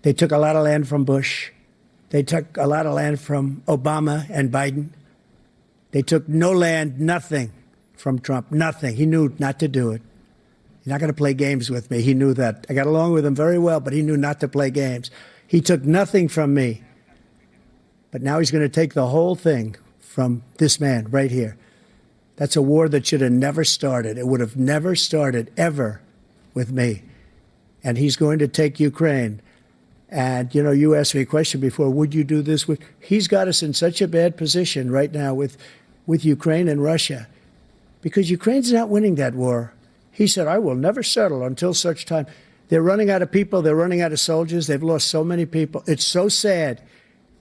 they took a lot of land from Bush. They took a lot of land from Obama and Biden. They took no land, nothing from Trump, nothing. He knew not to do it. He's not going to play games with me. He knew that. I got along with him very well, but he knew not to play games. He took nothing from me. But now he's going to take the whole thing from this man right here. That's a war that should have never started. It would have never started, ever, with me. And he's going to take Ukraine. And, you know, you asked me a question before, would you do this? He's got us in such a bad position right now with Ukraine and Russia, because Ukraine's not winning that war. He said, I will never settle until such time. They're running out of people. They're running out of soldiers. They've lost so many people. It's so sad.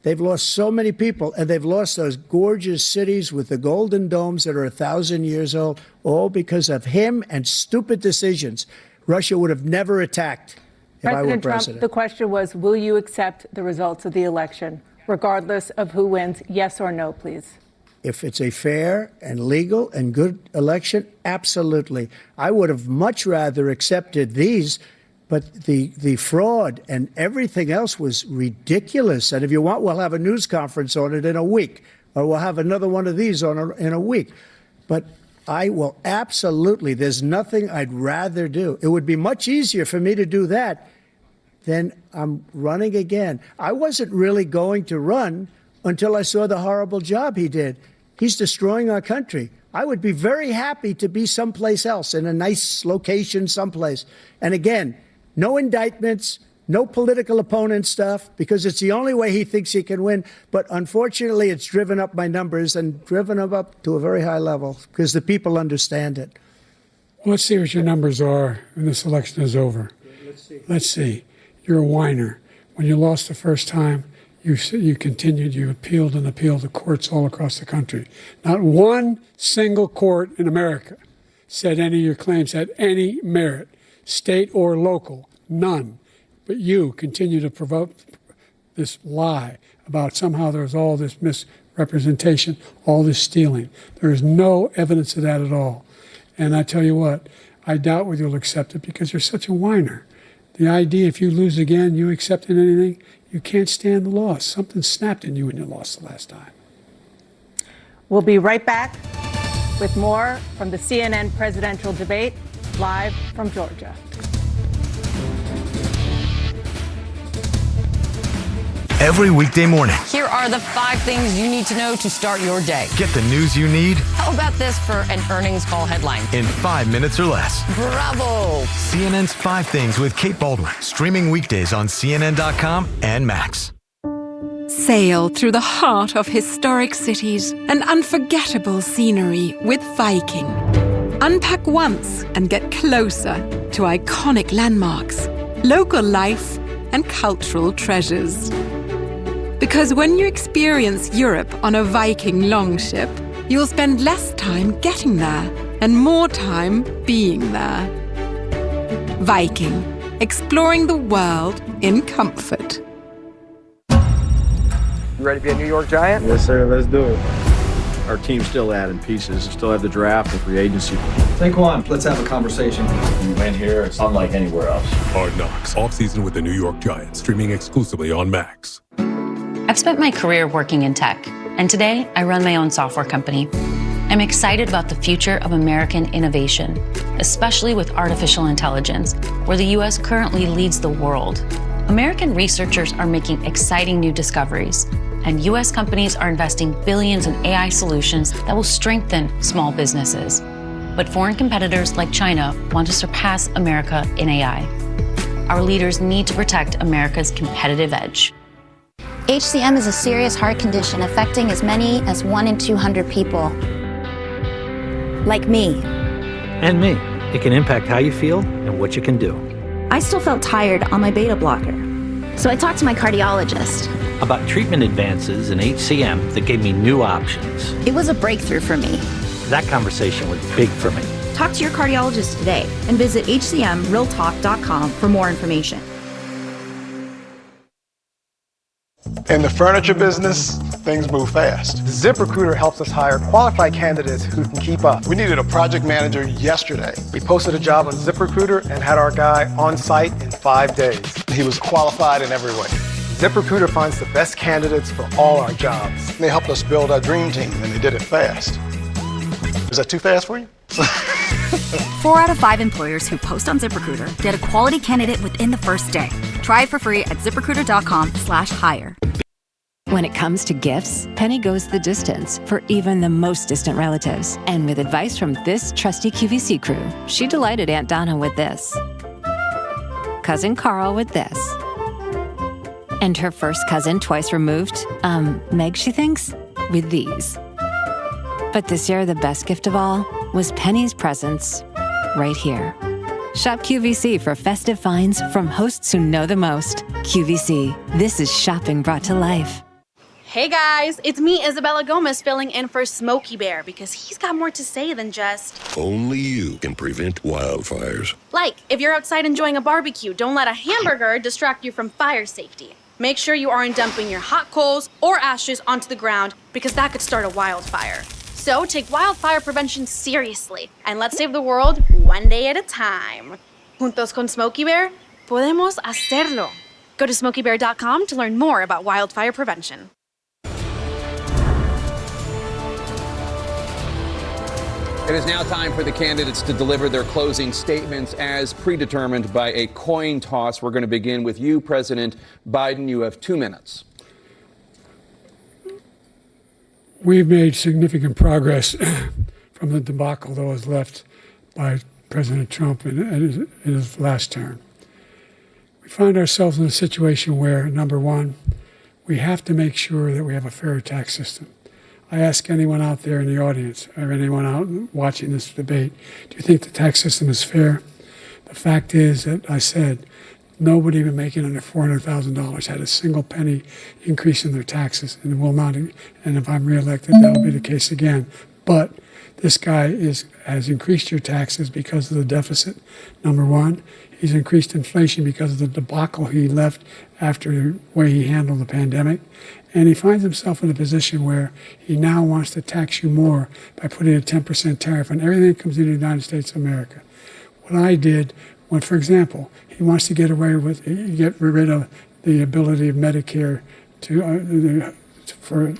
They've lost so many people, and they've lost those gorgeous cities with the golden domes that are 1,000 years old, all because of him and stupid decisions. Russia would have never attacked if I were president. President Trump, the question was, will you accept the results of the election, regardless of who wins? Yes or no, please. If it's a fair and legal and good election, absolutely. I would have much rather accepted these, but the fraud and everything else was ridiculous. And if you want, we'll have a news conference on it in a week, or we'll have another one of these in a week. But I will absolutely, there's nothing I'd rather do. It would be much easier for me to do that than I'm running again. I wasn't really going to run until I saw the horrible job he did. He's destroying our country. I would be very happy to be someplace else, in a nice location someplace. And again, no indictments, No political opponent stuff, because it's the only way he thinks he can win. But unfortunately, it's driven up my numbers and driven them up to a very high level because the people understand it. Well, let's see what your numbers are when this election is over. Let's see. You're a whiner. When you lost the first time, you continued, you appealed and appealed to courts all across the country. Not one single court in America said any of your claims had any merit, state or local, none. But you continue to provoke this lie about somehow there's all this misrepresentation, all this stealing. There is no evidence of that at all. And I tell you what, I doubt whether you'll accept it because you're such a whiner. The idea if you lose again, you accepting anything, you can't stand the loss. Something snapped in you when you lost the last time. We'll be right back with more from the CNN presidential debate, live from Georgia. Every weekday morning. Here are the 5 things you need to know to start your day. Get the news you need. How about this for an earnings call headline? In 5 minutes or less. Bravo! CNN's 5 Things with Kate Baldwin. Streaming weekdays on CNN.com and Max. Sail through the heart of historic cities and unforgettable scenery with Viking. Unpack once and get closer to iconic landmarks, local life, and cultural treasures. Because when you experience Europe on a Viking longship, you'll spend less time getting there and more time being there. Viking, exploring the world in comfort. You ready to be a New York Giant? Yes, sir. Let's do it. Our team's still adding pieces. We still have the draft and free agency. Saquon, let's have a conversation. You win here, it's unlike anywhere else. Hard Knocks, off-season with the New York Giants, streaming exclusively on Max. I've spent my career working in tech, and today I run my own software company. I'm excited about the future of American innovation, especially with artificial intelligence, where the U.S. currently leads the world. American researchers are making exciting new discoveries, and U.S. companies are investing billions in AI solutions that will strengthen small businesses. But foreign competitors like China want to surpass America in AI. Our leaders need to protect America's competitive edge. HCM is a serious heart condition affecting as many as 1 in 200 people. Like me. And me. It can impact how you feel and what you can do. I still felt tired on my beta blocker. So I talked to my cardiologist. About treatment advances in HCM that gave me new options. It was a breakthrough for me. That conversation was big for me. Talk to your cardiologist today and visit hcmrealtalk.com for more information. In the furniture business, things move fast. ZipRecruiter helps us hire qualified candidates who can keep up. We needed a project manager yesterday. We posted a job on ZipRecruiter and had our guy on site in 5 days. He was qualified in every way. ZipRecruiter finds the best candidates for all our jobs. They helped us build our dream team, and they did it fast. Is that too fast for you? 4 out of 5 employers who post on ZipRecruiter get a quality candidate within the first day. Try it for free at ZipRecruiter.com/hire. When it comes to gifts, Penny goes the distance for even the most distant relatives. And with advice from this trusty QVC crew, she delighted Aunt Donna with this, Cousin Carl with this, and her first cousin twice removed, Meg, she thinks, with these. But this year, the best gift of all was Penny's presence right here. Shop QVC for festive finds from hosts who know the most. QVC, this is shopping brought to life. Hey guys, it's me, Isabella Gomez, filling in for Smokey Bear because he's got more to say than just... Only you can prevent wildfires. Like, if you're outside enjoying a barbecue, don't let a hamburger distract you from fire safety. Make sure you aren't dumping your hot coals or ashes onto the ground because that could start a wildfire. So take wildfire prevention seriously and let's save the world one day at a time. Juntos con Smokey Bear, podemos hacerlo. Go to smokeybear.com to learn more about wildfire prevention. It is now time for the candidates to deliver their closing statements as predetermined by a coin toss. We're going to begin with you, President Biden. You have 2 minutes. We've made significant progress from the debacle that was left by President Trump in his last term. We find ourselves in a situation where, number one, we have to make sure that we have a fair tax system. I ask anyone out there in the audience or anyone out watching this debate, do you think the tax system is fair? The fact is that I said nobody even making under $400,000 had a single penny increase in their taxes and will not. And if I'm reelected, that'll be the case again. But this guy has increased your taxes because of the deficit, number one. He's increased inflation because of the debacle he left after the way he handled the pandemic. And he finds himself in a position where he now wants to tax you more by putting a 10% tariff on everything that comes into the United States of America. What I did, when, for example, he wants to get rid of the ability of Medicare for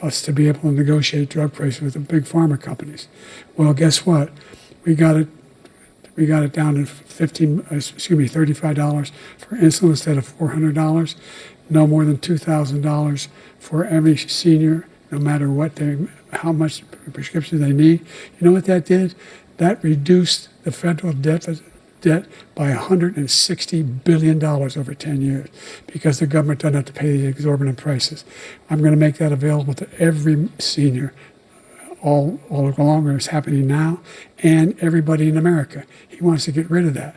us to be able to negotiate drug prices with the big pharma companies. Well, guess what? We got it down to $35 for insulin instead of $400. No more than $2,000 for every senior, no matter how much prescription they need. You know what that did? That reduced the federal debt by $160 billion over 10 years because the government doesn't have to pay the exorbitant prices. I'm going to make that available to every senior all along, it's happening now, and everybody in America. He wants to get rid of that.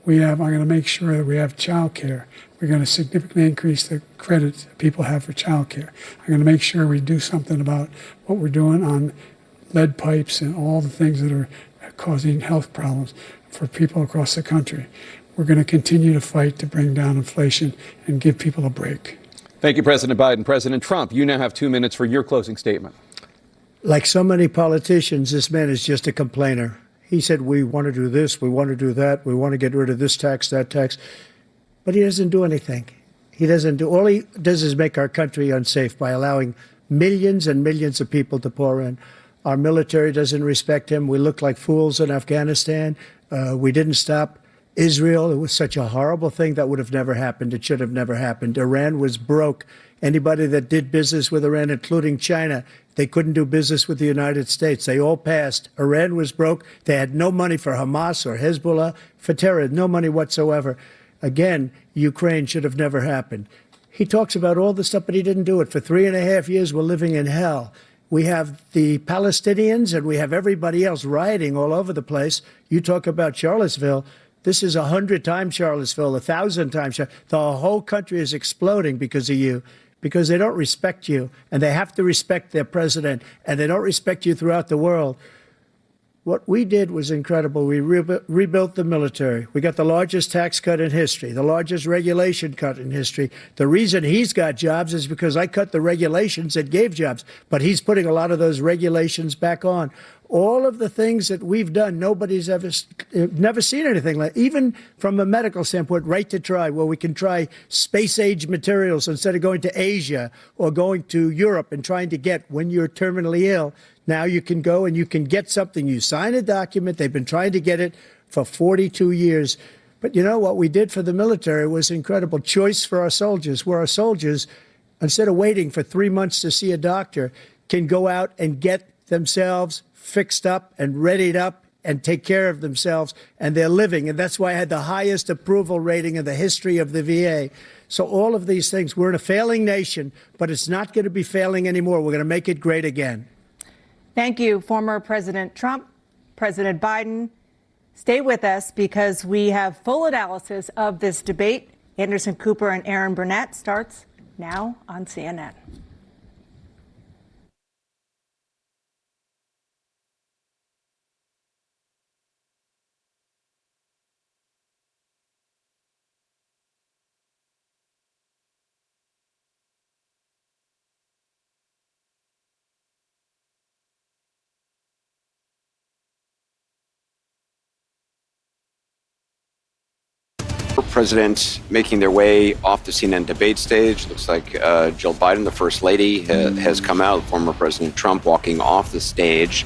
I'm going to make sure that we have child care. We're going to significantly increase the credits people have for child care. I'm going to make sure we do something about what we're doing on lead pipes and all the things that are causing health problems for people across the country. We're going to continue to fight to bring down inflation and give people a break. Thank you, President Biden. President Trump, you now have 2 minutes for your closing statement. Like so many politicians, this man is just a complainer. He said, we want to do this, we want to do that, we want to get rid of this tax, that tax. But he doesn't do anything. All he does is make our country unsafe by allowing millions and millions of people to pour in. Our military doesn't respect him. We look like fools in Afghanistan. We didn't stop Israel. It was such a horrible thing that would have never happened. It should have never happened. Iran was broke. Anybody that did business with Iran, including China, they couldn't do business with the United States. They all passed. Iran was broke. They had no money for Hamas or Hezbollah, for terror, no money whatsoever. Again, Ukraine should have never happened. He talks about all this stuff, but he didn't do it. For 3.5 years, we're living in hell. We have the Palestinians and we have everybody else rioting all over the place. You talk about Charlottesville. This is 100 times Charlottesville, 1,000 times. The whole country is exploding because of you, because they don't respect you, and they have to respect their president, and they don't respect you throughout the world. What we did was incredible. We rebuilt the military. We got the largest tax cut in history, the largest regulation cut in history. The reason he's got jobs is because I cut the regulations that gave jobs, but he's putting a lot of those regulations back on. All of the things that we've done, nobody's never seen anything like, even from a medical standpoint, right to try, where we can try space-age materials instead of going to Asia or going to Europe and trying to get when you're terminally ill. Now you can go and you can get something. You sign a document. They've been trying to get it for 42 years. But you know what we did for the military was incredible. Choice for our soldiers, where our soldiers, instead of waiting for 3 months to see a doctor, can go out and get themselves fixed up and readied up and take care of themselves, and they're living. And that's why I had the highest approval rating in the history of the VA. So all of these things, we're in a failing nation, but it's not going to be failing anymore. We're going to make it great again. Thank you, former President Trump, President Biden. Stay with us because we have full analysis of this debate. Anderson Cooper and Aaron Burnett starts now on CNN. Presidents making their way off the CNN debate stage. Looks like Jill Biden, the First Lady, has come out. Former President Trump walking off the stage.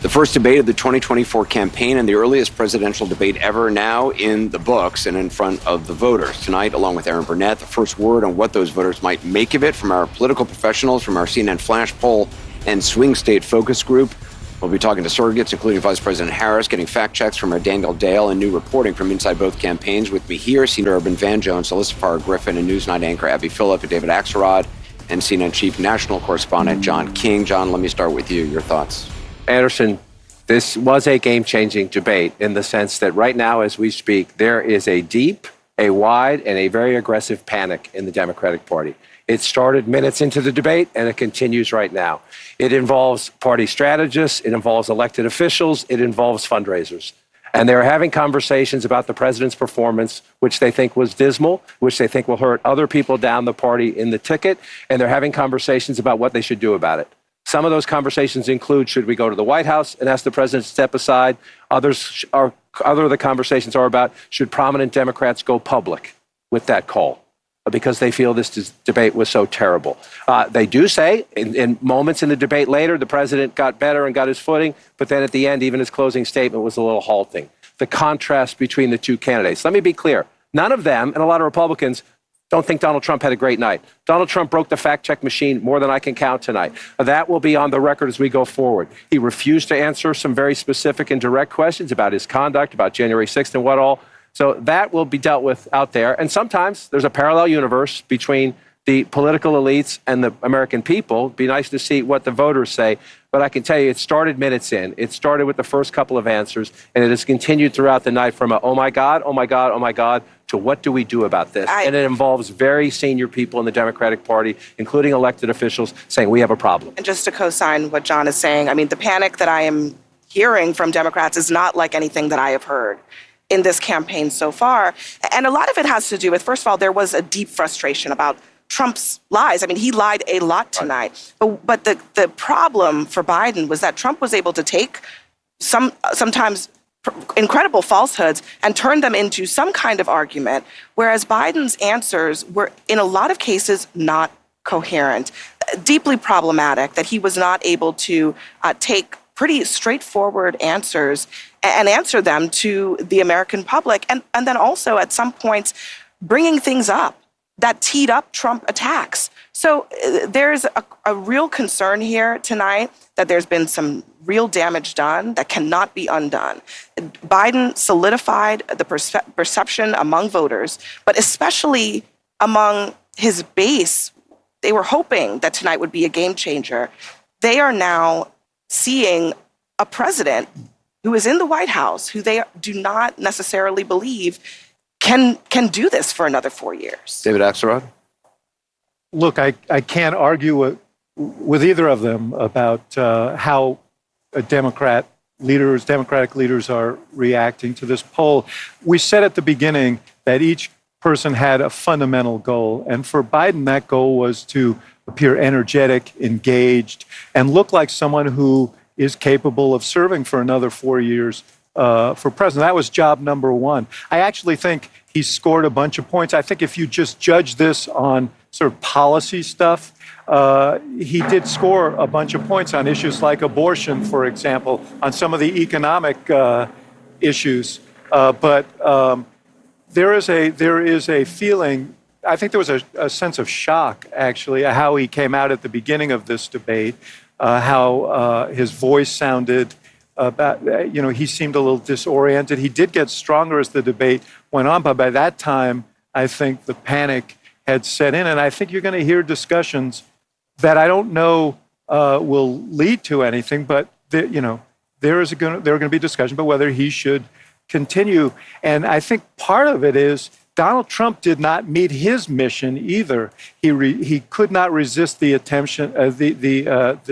The first debate of the 2024 campaign and the earliest presidential debate ever now in the books and in front of the voters. Tonight, along with Aaron Burnett, the first word on what those voters might make of it from our political professionals, from our CNN Flash Poll and Swing State Focus Group. We'll be talking to surrogates, including Vice President Harris, getting fact checks from our Daniel Dale, and new reporting from inside both campaigns. With me here, Senior Urban Van Jones, Alyssa Farr Griffin, and Newsnight anchor Abby Phillip, and David Axelrod, and CNN Chief National Correspondent John King. John, let me start with you. Your thoughts? Anderson, this was a game-changing debate in the sense that right now, as we speak, there is a deep, a wide, and a very aggressive panic in the Democratic Party. It started minutes into the debate, and it continues right now. It involves party strategists, it involves elected officials, it involves fundraisers. And they're having conversations about the president's performance, which they think was dismal, which they think will hurt other people down the party in the ticket, and they're having conversations about what they should do about it. Some of those conversations include, should we go to the White House and ask the president to step aside? Other of the conversations are about, should prominent Democrats go public with that call? Because they feel this debate was so terrible. They do say, in moments in the debate later, the president got better and got his footing, but then at the end, even his closing statement was a little halting. The contrast between the two candidates. Let me be clear. None of them, and a lot of Republicans, don't think Donald Trump had a great night. Donald Trump broke the fact-check machine more than I can count tonight. That will be on the record as we go forward. He refused to answer some very specific and direct questions about his conduct, about January 6th and what all. So that will be dealt with out there. And sometimes there's a parallel universe between the political elites and the American people. It'd be nice to see what the voters say. But I can tell you, it started minutes in. It started with the first couple of answers, and it has continued throughout the night from a, oh my God, oh my God, oh my God, to what do we do about this? And it involves very senior people in the Democratic Party, including elected officials, saying we have a problem. And just to co-sign what John is saying, I mean, the panic that I am hearing from Democrats is not like anything that I have heard in this campaign so far. And a lot of it has to do with, first of all, there was a deep frustration about Trump's lies. I mean, he lied a lot tonight. But the problem for Biden was that Trump was able to take sometimes incredible falsehoods and turn them into some kind of argument, whereas Biden's answers were, in a lot of cases, not coherent. Deeply problematic that he was not able to take pretty straightforward answers and answer them to the American public. And then also at some points, bringing things up that teed up Trump attacks. So there's a real concern here tonight that there's been some real damage done that cannot be undone. Biden solidified the perception among voters, but especially among his base. They were hoping that tonight would be a game changer. They are now seeing a president who is in the White House, who they do not necessarily believe can do this for another 4 years. David Axelrod? Look, I can't argue with either of them about how Democratic leaders are reacting to this poll. We said at the beginning that each person had a fundamental goal. And for Biden, that goal was to appear energetic, engaged, and look like someone who is capable of serving for another 4 years for president. That was job number one. I actually think he scored a bunch of points. I think if you just judge this on sort of policy stuff, he did score a bunch of points on issues like abortion, for example, on some of the economic issues. But there is a feeling, I think there was a sense of shock, actually, how he came out at the beginning of this debate, how his voice sounded. He seemed a little disoriented. He did get stronger as the debate went on, but by that time, I think the panic had set in, and I think you're going to hear discussions that I don't know will lead to anything, but there are going to be discussions about whether he should continue. And I think part of it is Donald Trump did not meet his mission either. He could not resist the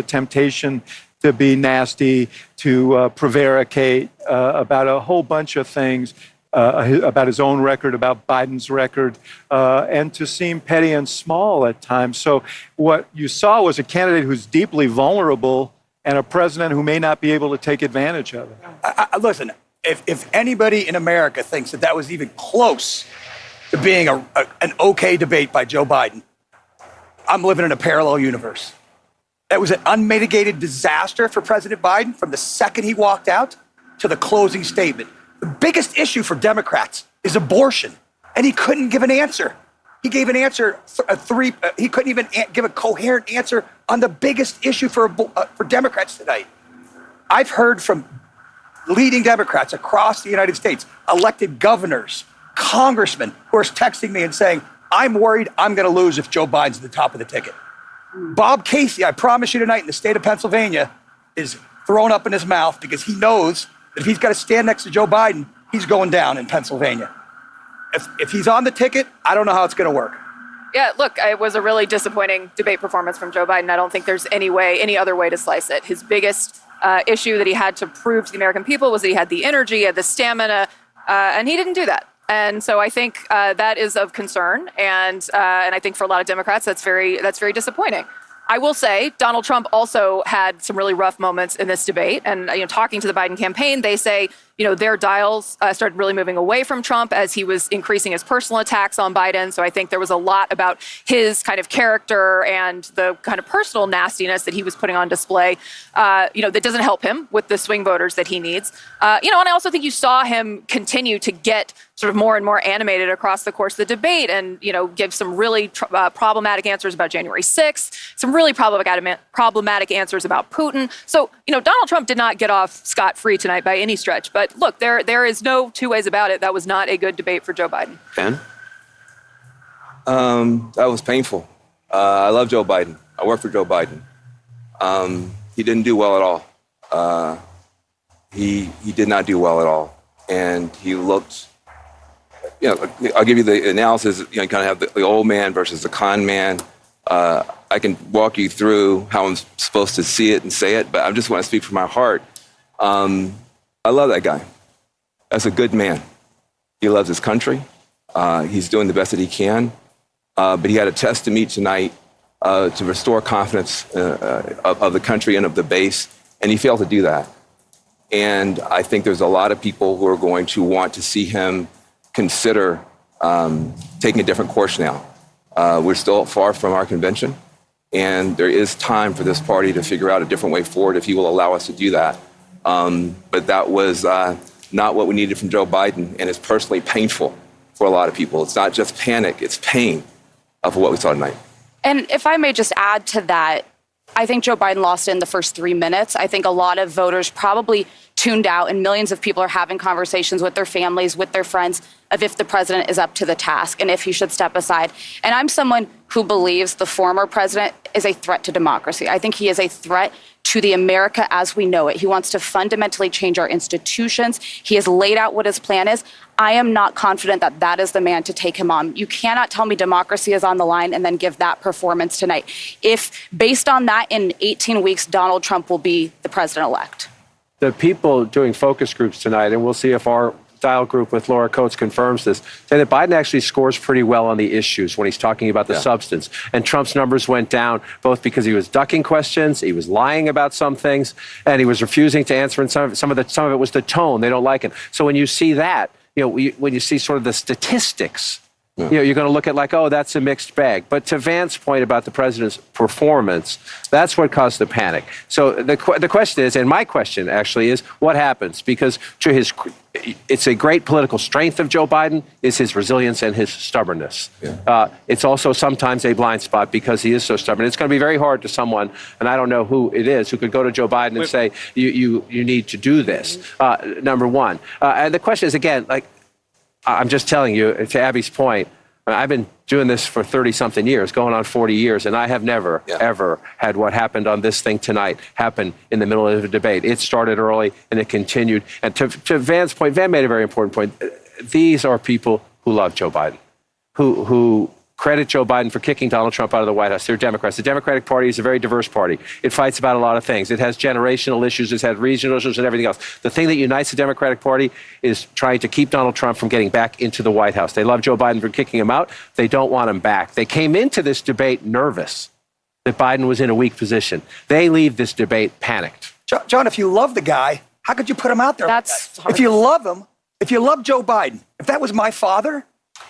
temptation to be nasty, to prevaricate about a whole bunch of things, about his own record, about Biden's record, and to seem petty and small at times. So what you saw was a candidate who's deeply vulnerable and a president who may not be able to take advantage of it. Listen, if anybody in America thinks that was even close to being an okay debate by Joe Biden, I'm living in a parallel universe. It was an unmitigated disaster for President Biden from the second he walked out to the closing statement. The biggest issue for Democrats is abortion, and he couldn't give an answer. He gave an answer, he couldn't even give a coherent answer on the biggest issue for Democrats tonight. I've heard from leading Democrats across the United States, elected governors, congressmen, who are texting me and saying, I'm worried I'm going to lose if Joe Biden's at the top of the ticket. Bob Casey, I promise you tonight, in the state of Pennsylvania, is thrown up in his mouth because he knows that if he's got to stand next to Joe Biden, he's going down in Pennsylvania. If he's on the ticket, I don't know how it's going to work. Yeah, look, it was a really disappointing debate performance from Joe Biden. I don't think there's any other way to slice it. His biggest issue that he had to prove to the American people was that he had the energy, he had the stamina, and he didn't do that. And so I think that is of concern, and I think for a lot of Democrats, that's very disappointing. I will say Donald Trump also had some really rough moments in this debate. And talking to the Biden campaign, they say their dials started really moving away from Trump as he was increasing his personal attacks on Biden. So I think there was a lot about his kind of character and the kind of personal nastiness that he was putting on display, that doesn't help him with the swing voters that he needs. And I also think you saw him continue to get sort of more and more animated across the course of the debate and, give some really problematic answers about January 6th, some really problematic answers about Putin. So, Donald Trump did not get off scot-free tonight by any stretch. But look, there is no two ways about it. That was not a good debate for Joe Biden. Ben? That was painful. I love Joe Biden. I work for Joe Biden. He didn't do well at all. He did not do well at all. And he looked, I'll give you the analysis, you kind of have the old man versus the con man. I can walk you through how I'm supposed to see it and say it, but I just want to speak from my heart. I love that guy. That's a good man. He loves his country. He's doing the best that he can. But he had a test to meet tonight to restore confidence of the country and of the base, and he failed to do that. And I think there's a lot of people who are going to want to see him consider taking a different course now. We're still far from our convention, and there is time for this party to figure out a different way forward if he will allow us to do that. But that was not what we needed from Joe Biden, and it's personally painful for a lot of people. It's not just panic, it's pain for what we saw tonight. And if I may just add to that, I think Joe Biden lost in the first 3 minutes. I think a lot of voters probably tuned out, and millions of people are having conversations with their families, with their friends, of if the president is up to the task and if he should step aside. And I'm someone who believes the former president is a threat to democracy. I think he is a threat to the America as we know it. He wants to fundamentally change our institutions. He has laid out what his plan is. I am not confident that that is the man to take him on. You cannot tell me democracy is on the line and then give that performance tonight. If, based on that, in 18 weeks, Donald Trump will be the president-elect. The people doing focus groups tonight, and we'll see if our dial group with Laura Coates confirms this, say that Biden actually scores pretty well on the issues when he's talking about the substance. And Trump's numbers went down both because he was ducking questions, he was lying about some things, and he was refusing to answer. And some of it was the tone. They don't like it. So when you see that, when you see sort of the statistics, you're going to look at like, oh, that's a mixed bag. But to Vance's point about the president's performance, that's what caused the panic. So the question is, and my question actually is, what happens? Because it's a great political strength of Joe Biden is his resilience and his stubbornness. It's also sometimes a blind spot because he is so stubborn. It's going to be very hard to someone, and I don't know who it is, who could go to Joe Biden and say, you need to do this, number one. And the question is, again, like, I'm just telling you, to Abby's point, I've been doing this for 30-something years, going on 40 years, and I have never, ever had what happened on this thing tonight happen in the middle of a debate. It started early, and it continued. And to Van's point, Van made a very important point. These are people who love Joe Biden, who credit Joe Biden for kicking Donald Trump out of the White House. They're Democrats. The Democratic Party is a very diverse party. It fights about a lot of things. It has generational issues. It's had regional issues and everything else. The thing that unites the Democratic Party is trying to keep Donald Trump from getting back into the White House. They love Joe Biden for kicking him out. They don't want him back. They came into this debate nervous that Biden was in a weak position. They leave this debate panicked. John, if you love the guy, how could you put him out there? If you love him, if you love Joe Biden, if that was my father,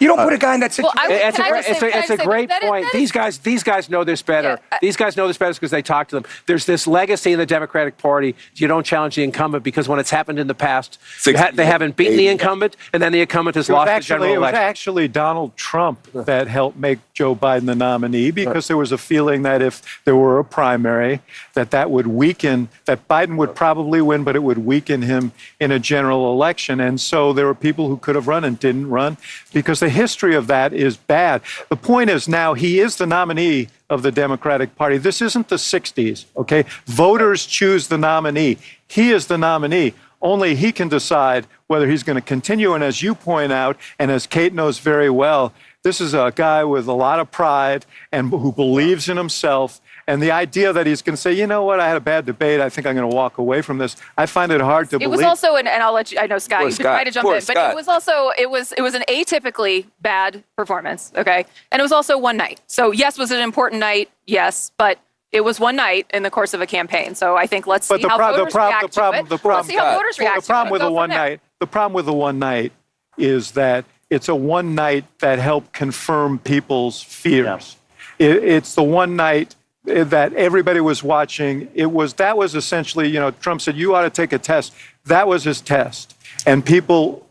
You don't put a guy in that situation. It's a great point. These guys know this better. These guys know this better because they talk to them. There's this legacy in the Democratic Party. You don't challenge the incumbent because when it's happened in the past, they haven't beaten the incumbent, and then the incumbent has lost the general election. It was actually Donald Trump that helped make Joe Biden the nominee because there was a feeling that if there were a primary, that would weaken, that Biden would probably win, but it would weaken him in a general election. And so there were people who could have run and didn't run because the history of that is bad. The point is now he is the nominee of the Democratic Party. This isn't the 60s, okay? Voters choose the nominee. He is the nominee. Only he can decide whether he's going to continue. And as you point out, and as Kate knows very well, this is a guy with a lot of pride and who believes in himself. And the idea that he's going to say, you know what, I had a bad debate, I think I'm going to walk away from this, I find it hard to believe. It was also, and I'll let you, I know Scott, you've been trying to jump in, but it was also, it was an atypically bad performance, okay? And it was also one night. So yes, was it an important night? Yes, but it was one night in the course of a campaign. So I think let's see how voters react to it. Let's see how voters react to it. The problem with the one night is that it's a one night that helped confirm people's fears. Yeah. It's the one night that everybody was watching. That was essentially, Trump said, you ought to take a test. That was his test. And people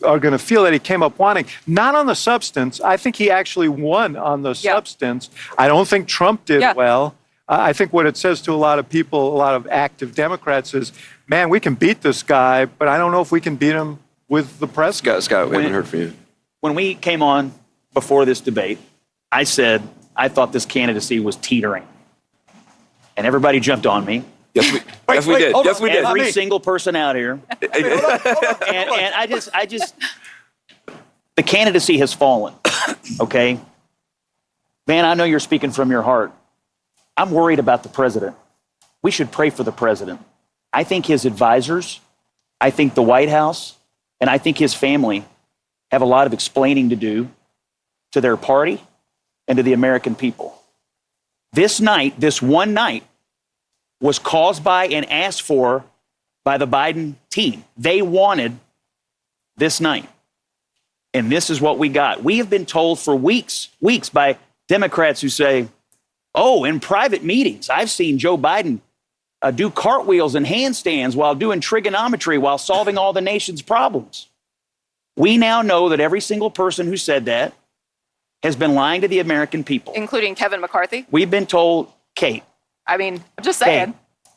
are going to feel that he came up wanting, not on the substance. I think he actually won on the substance. I don't think Trump did well. I think what it says to a lot of people, a lot of active Democrats is, man, we can beat this guy, but I don't know if we can beat him with the press. Scott, we haven't heard from you. When we came on before this debate, I said I thought this candidacy was teetering. And everybody jumped on me. Yes, we did. Yes, we did. Every single person out here. and I just, the candidacy has fallen, okay? Man, I know you're speaking from your heart. I'm worried about the president. We should pray for the president. I think his advisors, I think the White House, and I think his family have a lot of explaining to do to their party and to the American people. This night, this one night, was caused by and asked for by the Biden team. They wanted this night. And this is what we got. We have been told for weeks by Democrats who say, oh, in private meetings, I've seen Joe Biden do cartwheels and handstands while doing trigonometry while solving all the nation's problems. We now know that every single person who said that has been lying to the American people. Including Kevin McCarthy? We've been told, Kate. I mean, I'm just saying. Kate,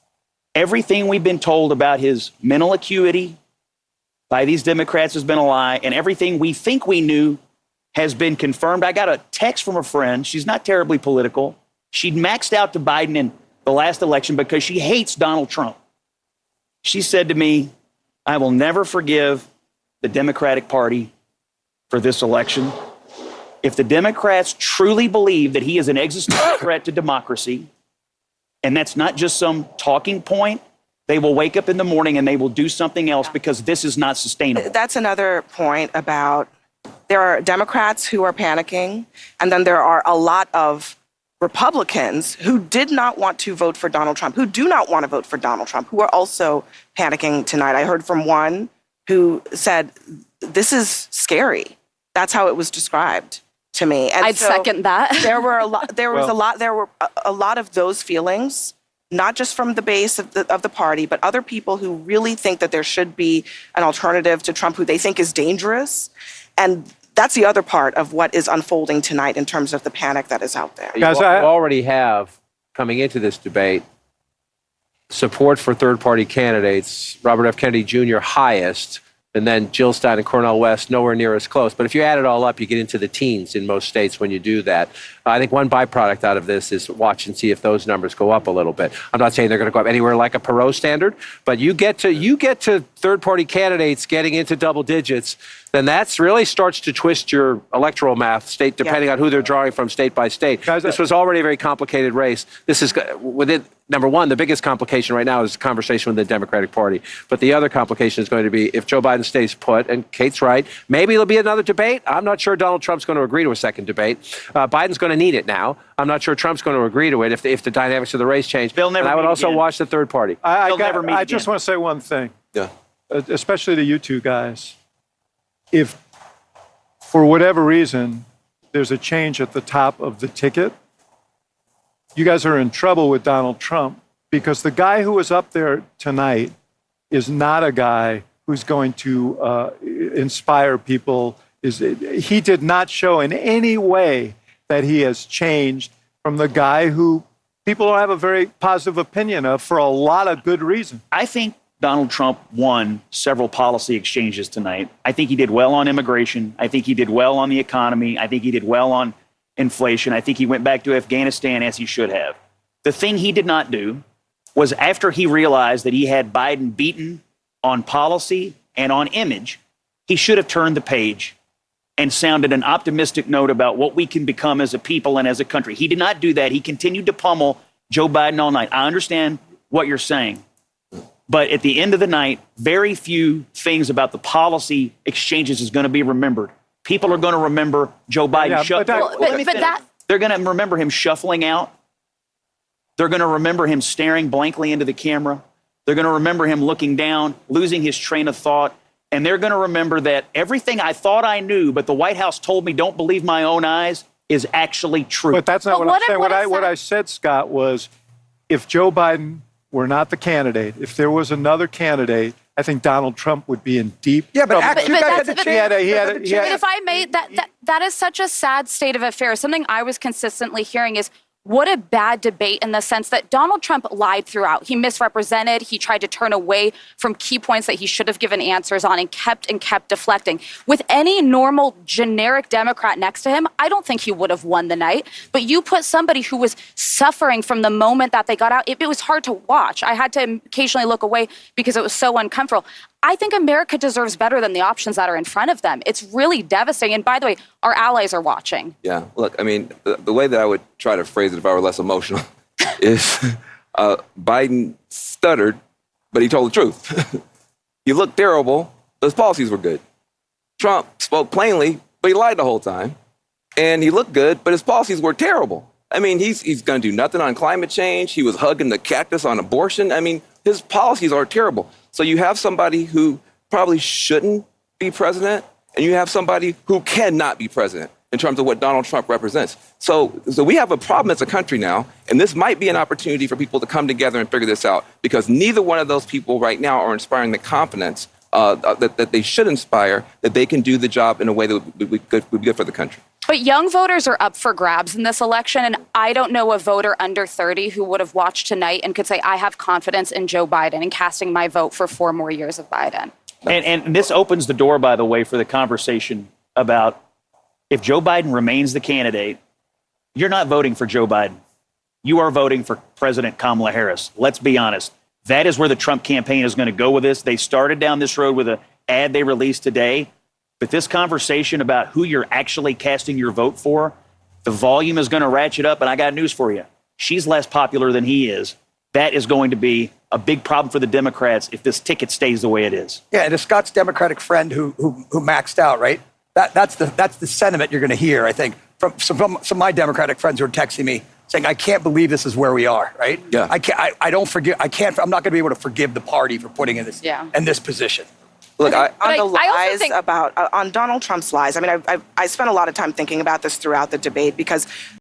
everything we've been told about his mental acuity by these Democrats has been a lie, and everything we think we knew has been confirmed. I got a text from a friend. She's not terribly political. She'd maxed out to Biden in the last election because she hates Donald Trump. She said to me, I will never forgive the Democratic Party for this election. If the Democrats truly believe that he is an existential threat to democracy, and that's not just some talking point, they will wake up in the morning and they will do something else because this is not sustainable. That's another point about there are Democrats who are panicking, and then there are a lot of Republicans who did not want to vote for Donald Trump, who do not want to vote for Donald Trump, who are also panicking tonight. I heard from one who said, this is scary. That's how it was described to me. And I'd second that. There were a lot of those feelings, not just from the base of the party, but other people who really think that there should be an alternative to Trump, who they think is dangerous. And that's the other part of what is unfolding tonight in terms of the panic that is out there. You already have, coming into this debate, support for third-party candidates, Robert F. Kennedy Jr. highest, and then Jill Stein and Cornel West nowhere near as close. But if you add it all up, you get into the teens in most states when you do that. I think one byproduct out of this is watch and see if those numbers go up a little bit. I'm not saying they're going to go up anywhere like a Perot standard, but you get to third-party candidates getting into double digits, then that's really starts to twist your electoral math, state depending on who they're drawing from state by state. This was already a very complicated race. This is within. Number one, the biggest complication right now is the conversation with the Democratic Party. But the other complication is going to be if Joe Biden stays put, and Kate's right, maybe there'll be another debate. I'm not sure Donald Trump's going to agree to a second debate. Biden's going to need it now. I'm not sure Trump's going to agree to it if the dynamics of the race change. They'll never and I would also again. watch the third party. I just want to say one thing, especially to you two guys. If for whatever reason, there's a change at the top of the ticket, you guys are in trouble with Donald Trump, because the guy who was up there tonight is not a guy who's going to inspire people. He did not show in any way that he has changed from the guy who people have a very positive opinion of for a lot of good reasons. I think Donald Trump won several policy exchanges tonight. I think he did well on immigration. I think he did well on the economy. I think he did well on inflation. I think he went back to Afghanistan as he should have. The thing he did not do was, after he realized that he had Biden beaten on policy and on image, he should have turned the page and sounded an optimistic note about what we can become as a people and as a country. He did not do that. He continued to pummel Joe Biden all night. I understand what you're saying, but at the end of the night, very few things about the policy exchanges is going to be remembered. People are going to remember Joe Biden. They're going to remember him shuffling out. They're going to remember him staring blankly into the camera. They're going to remember him looking down, losing his train of thought. And they're going to remember that everything I thought I knew, but the White House told me don't believe my own eyes, is actually true. But that's not what I'm saying. What I said, Scott, was if Joe Biden were not the candidate, if there was another candidate, I think Donald Trump would be in deep trouble. If I may, that is such a sad state of affairs. Something I was consistently hearing is, what a bad debate, in the sense that Donald Trump lied throughout. He misrepresented. He tried to turn away from key points that he should have given answers on, and kept deflecting. With any normal, generic Democrat next to him, I don't think he would have won the night. But you put somebody who was suffering from the moment that they got out. It was hard to watch. I had to occasionally look away because it was so uncomfortable. I think America deserves better than the options that are in front of them. It's really devastating. And by the way, our allies are watching. Yeah, look, I mean, the way that I would try to phrase it if I were less emotional is Biden stuttered, but he told the truth. He looked terrible, but his policies were good. Trump spoke plainly, but he lied the whole time. And he looked good, but his policies were terrible. I mean, he's going to do nothing on climate change. He was hugging the cactus on abortion. I mean, his policies are terrible. So you have somebody who probably shouldn't be president, and you have somebody who cannot be president in terms of what Donald Trump represents. So we have a problem as a country now, and this might be an opportunity for people to come together and figure this out, because neither one of those people right now are inspiring the confidence that they should inspire, that they can do the job in a way that would be good for the country. But young voters are up for grabs in this election, and I don't know a voter under 30 who would have watched tonight and could say, I have confidence in Joe Biden and casting my vote for 4 more years of Biden. And this opens the door, by the way, for the conversation about, if Joe Biden remains the candidate, you're not voting for Joe Biden. You are voting for President Kamala Harris. Let's be honest. That is where the Trump campaign is going to go with this. They started down this road with an ad they released today. But this conversation about who you're actually casting your vote for, the volume is going to ratchet up. And I got news for you. She's less popular than he is. That is going to be a big problem for the Democrats if this ticket stays the way it is. Yeah, and to Scott's Democratic friend who maxed out, right? That's the sentiment you're going to hear, I think, from some of my Democratic friends who are texting me saying, I can't believe this is where we are, right? Yeah. I'm not going to be able to forgive the party for putting in this position. Look, on Donald Trump's lies, I mean, I spent a lot of time thinking about this throughout the debate, because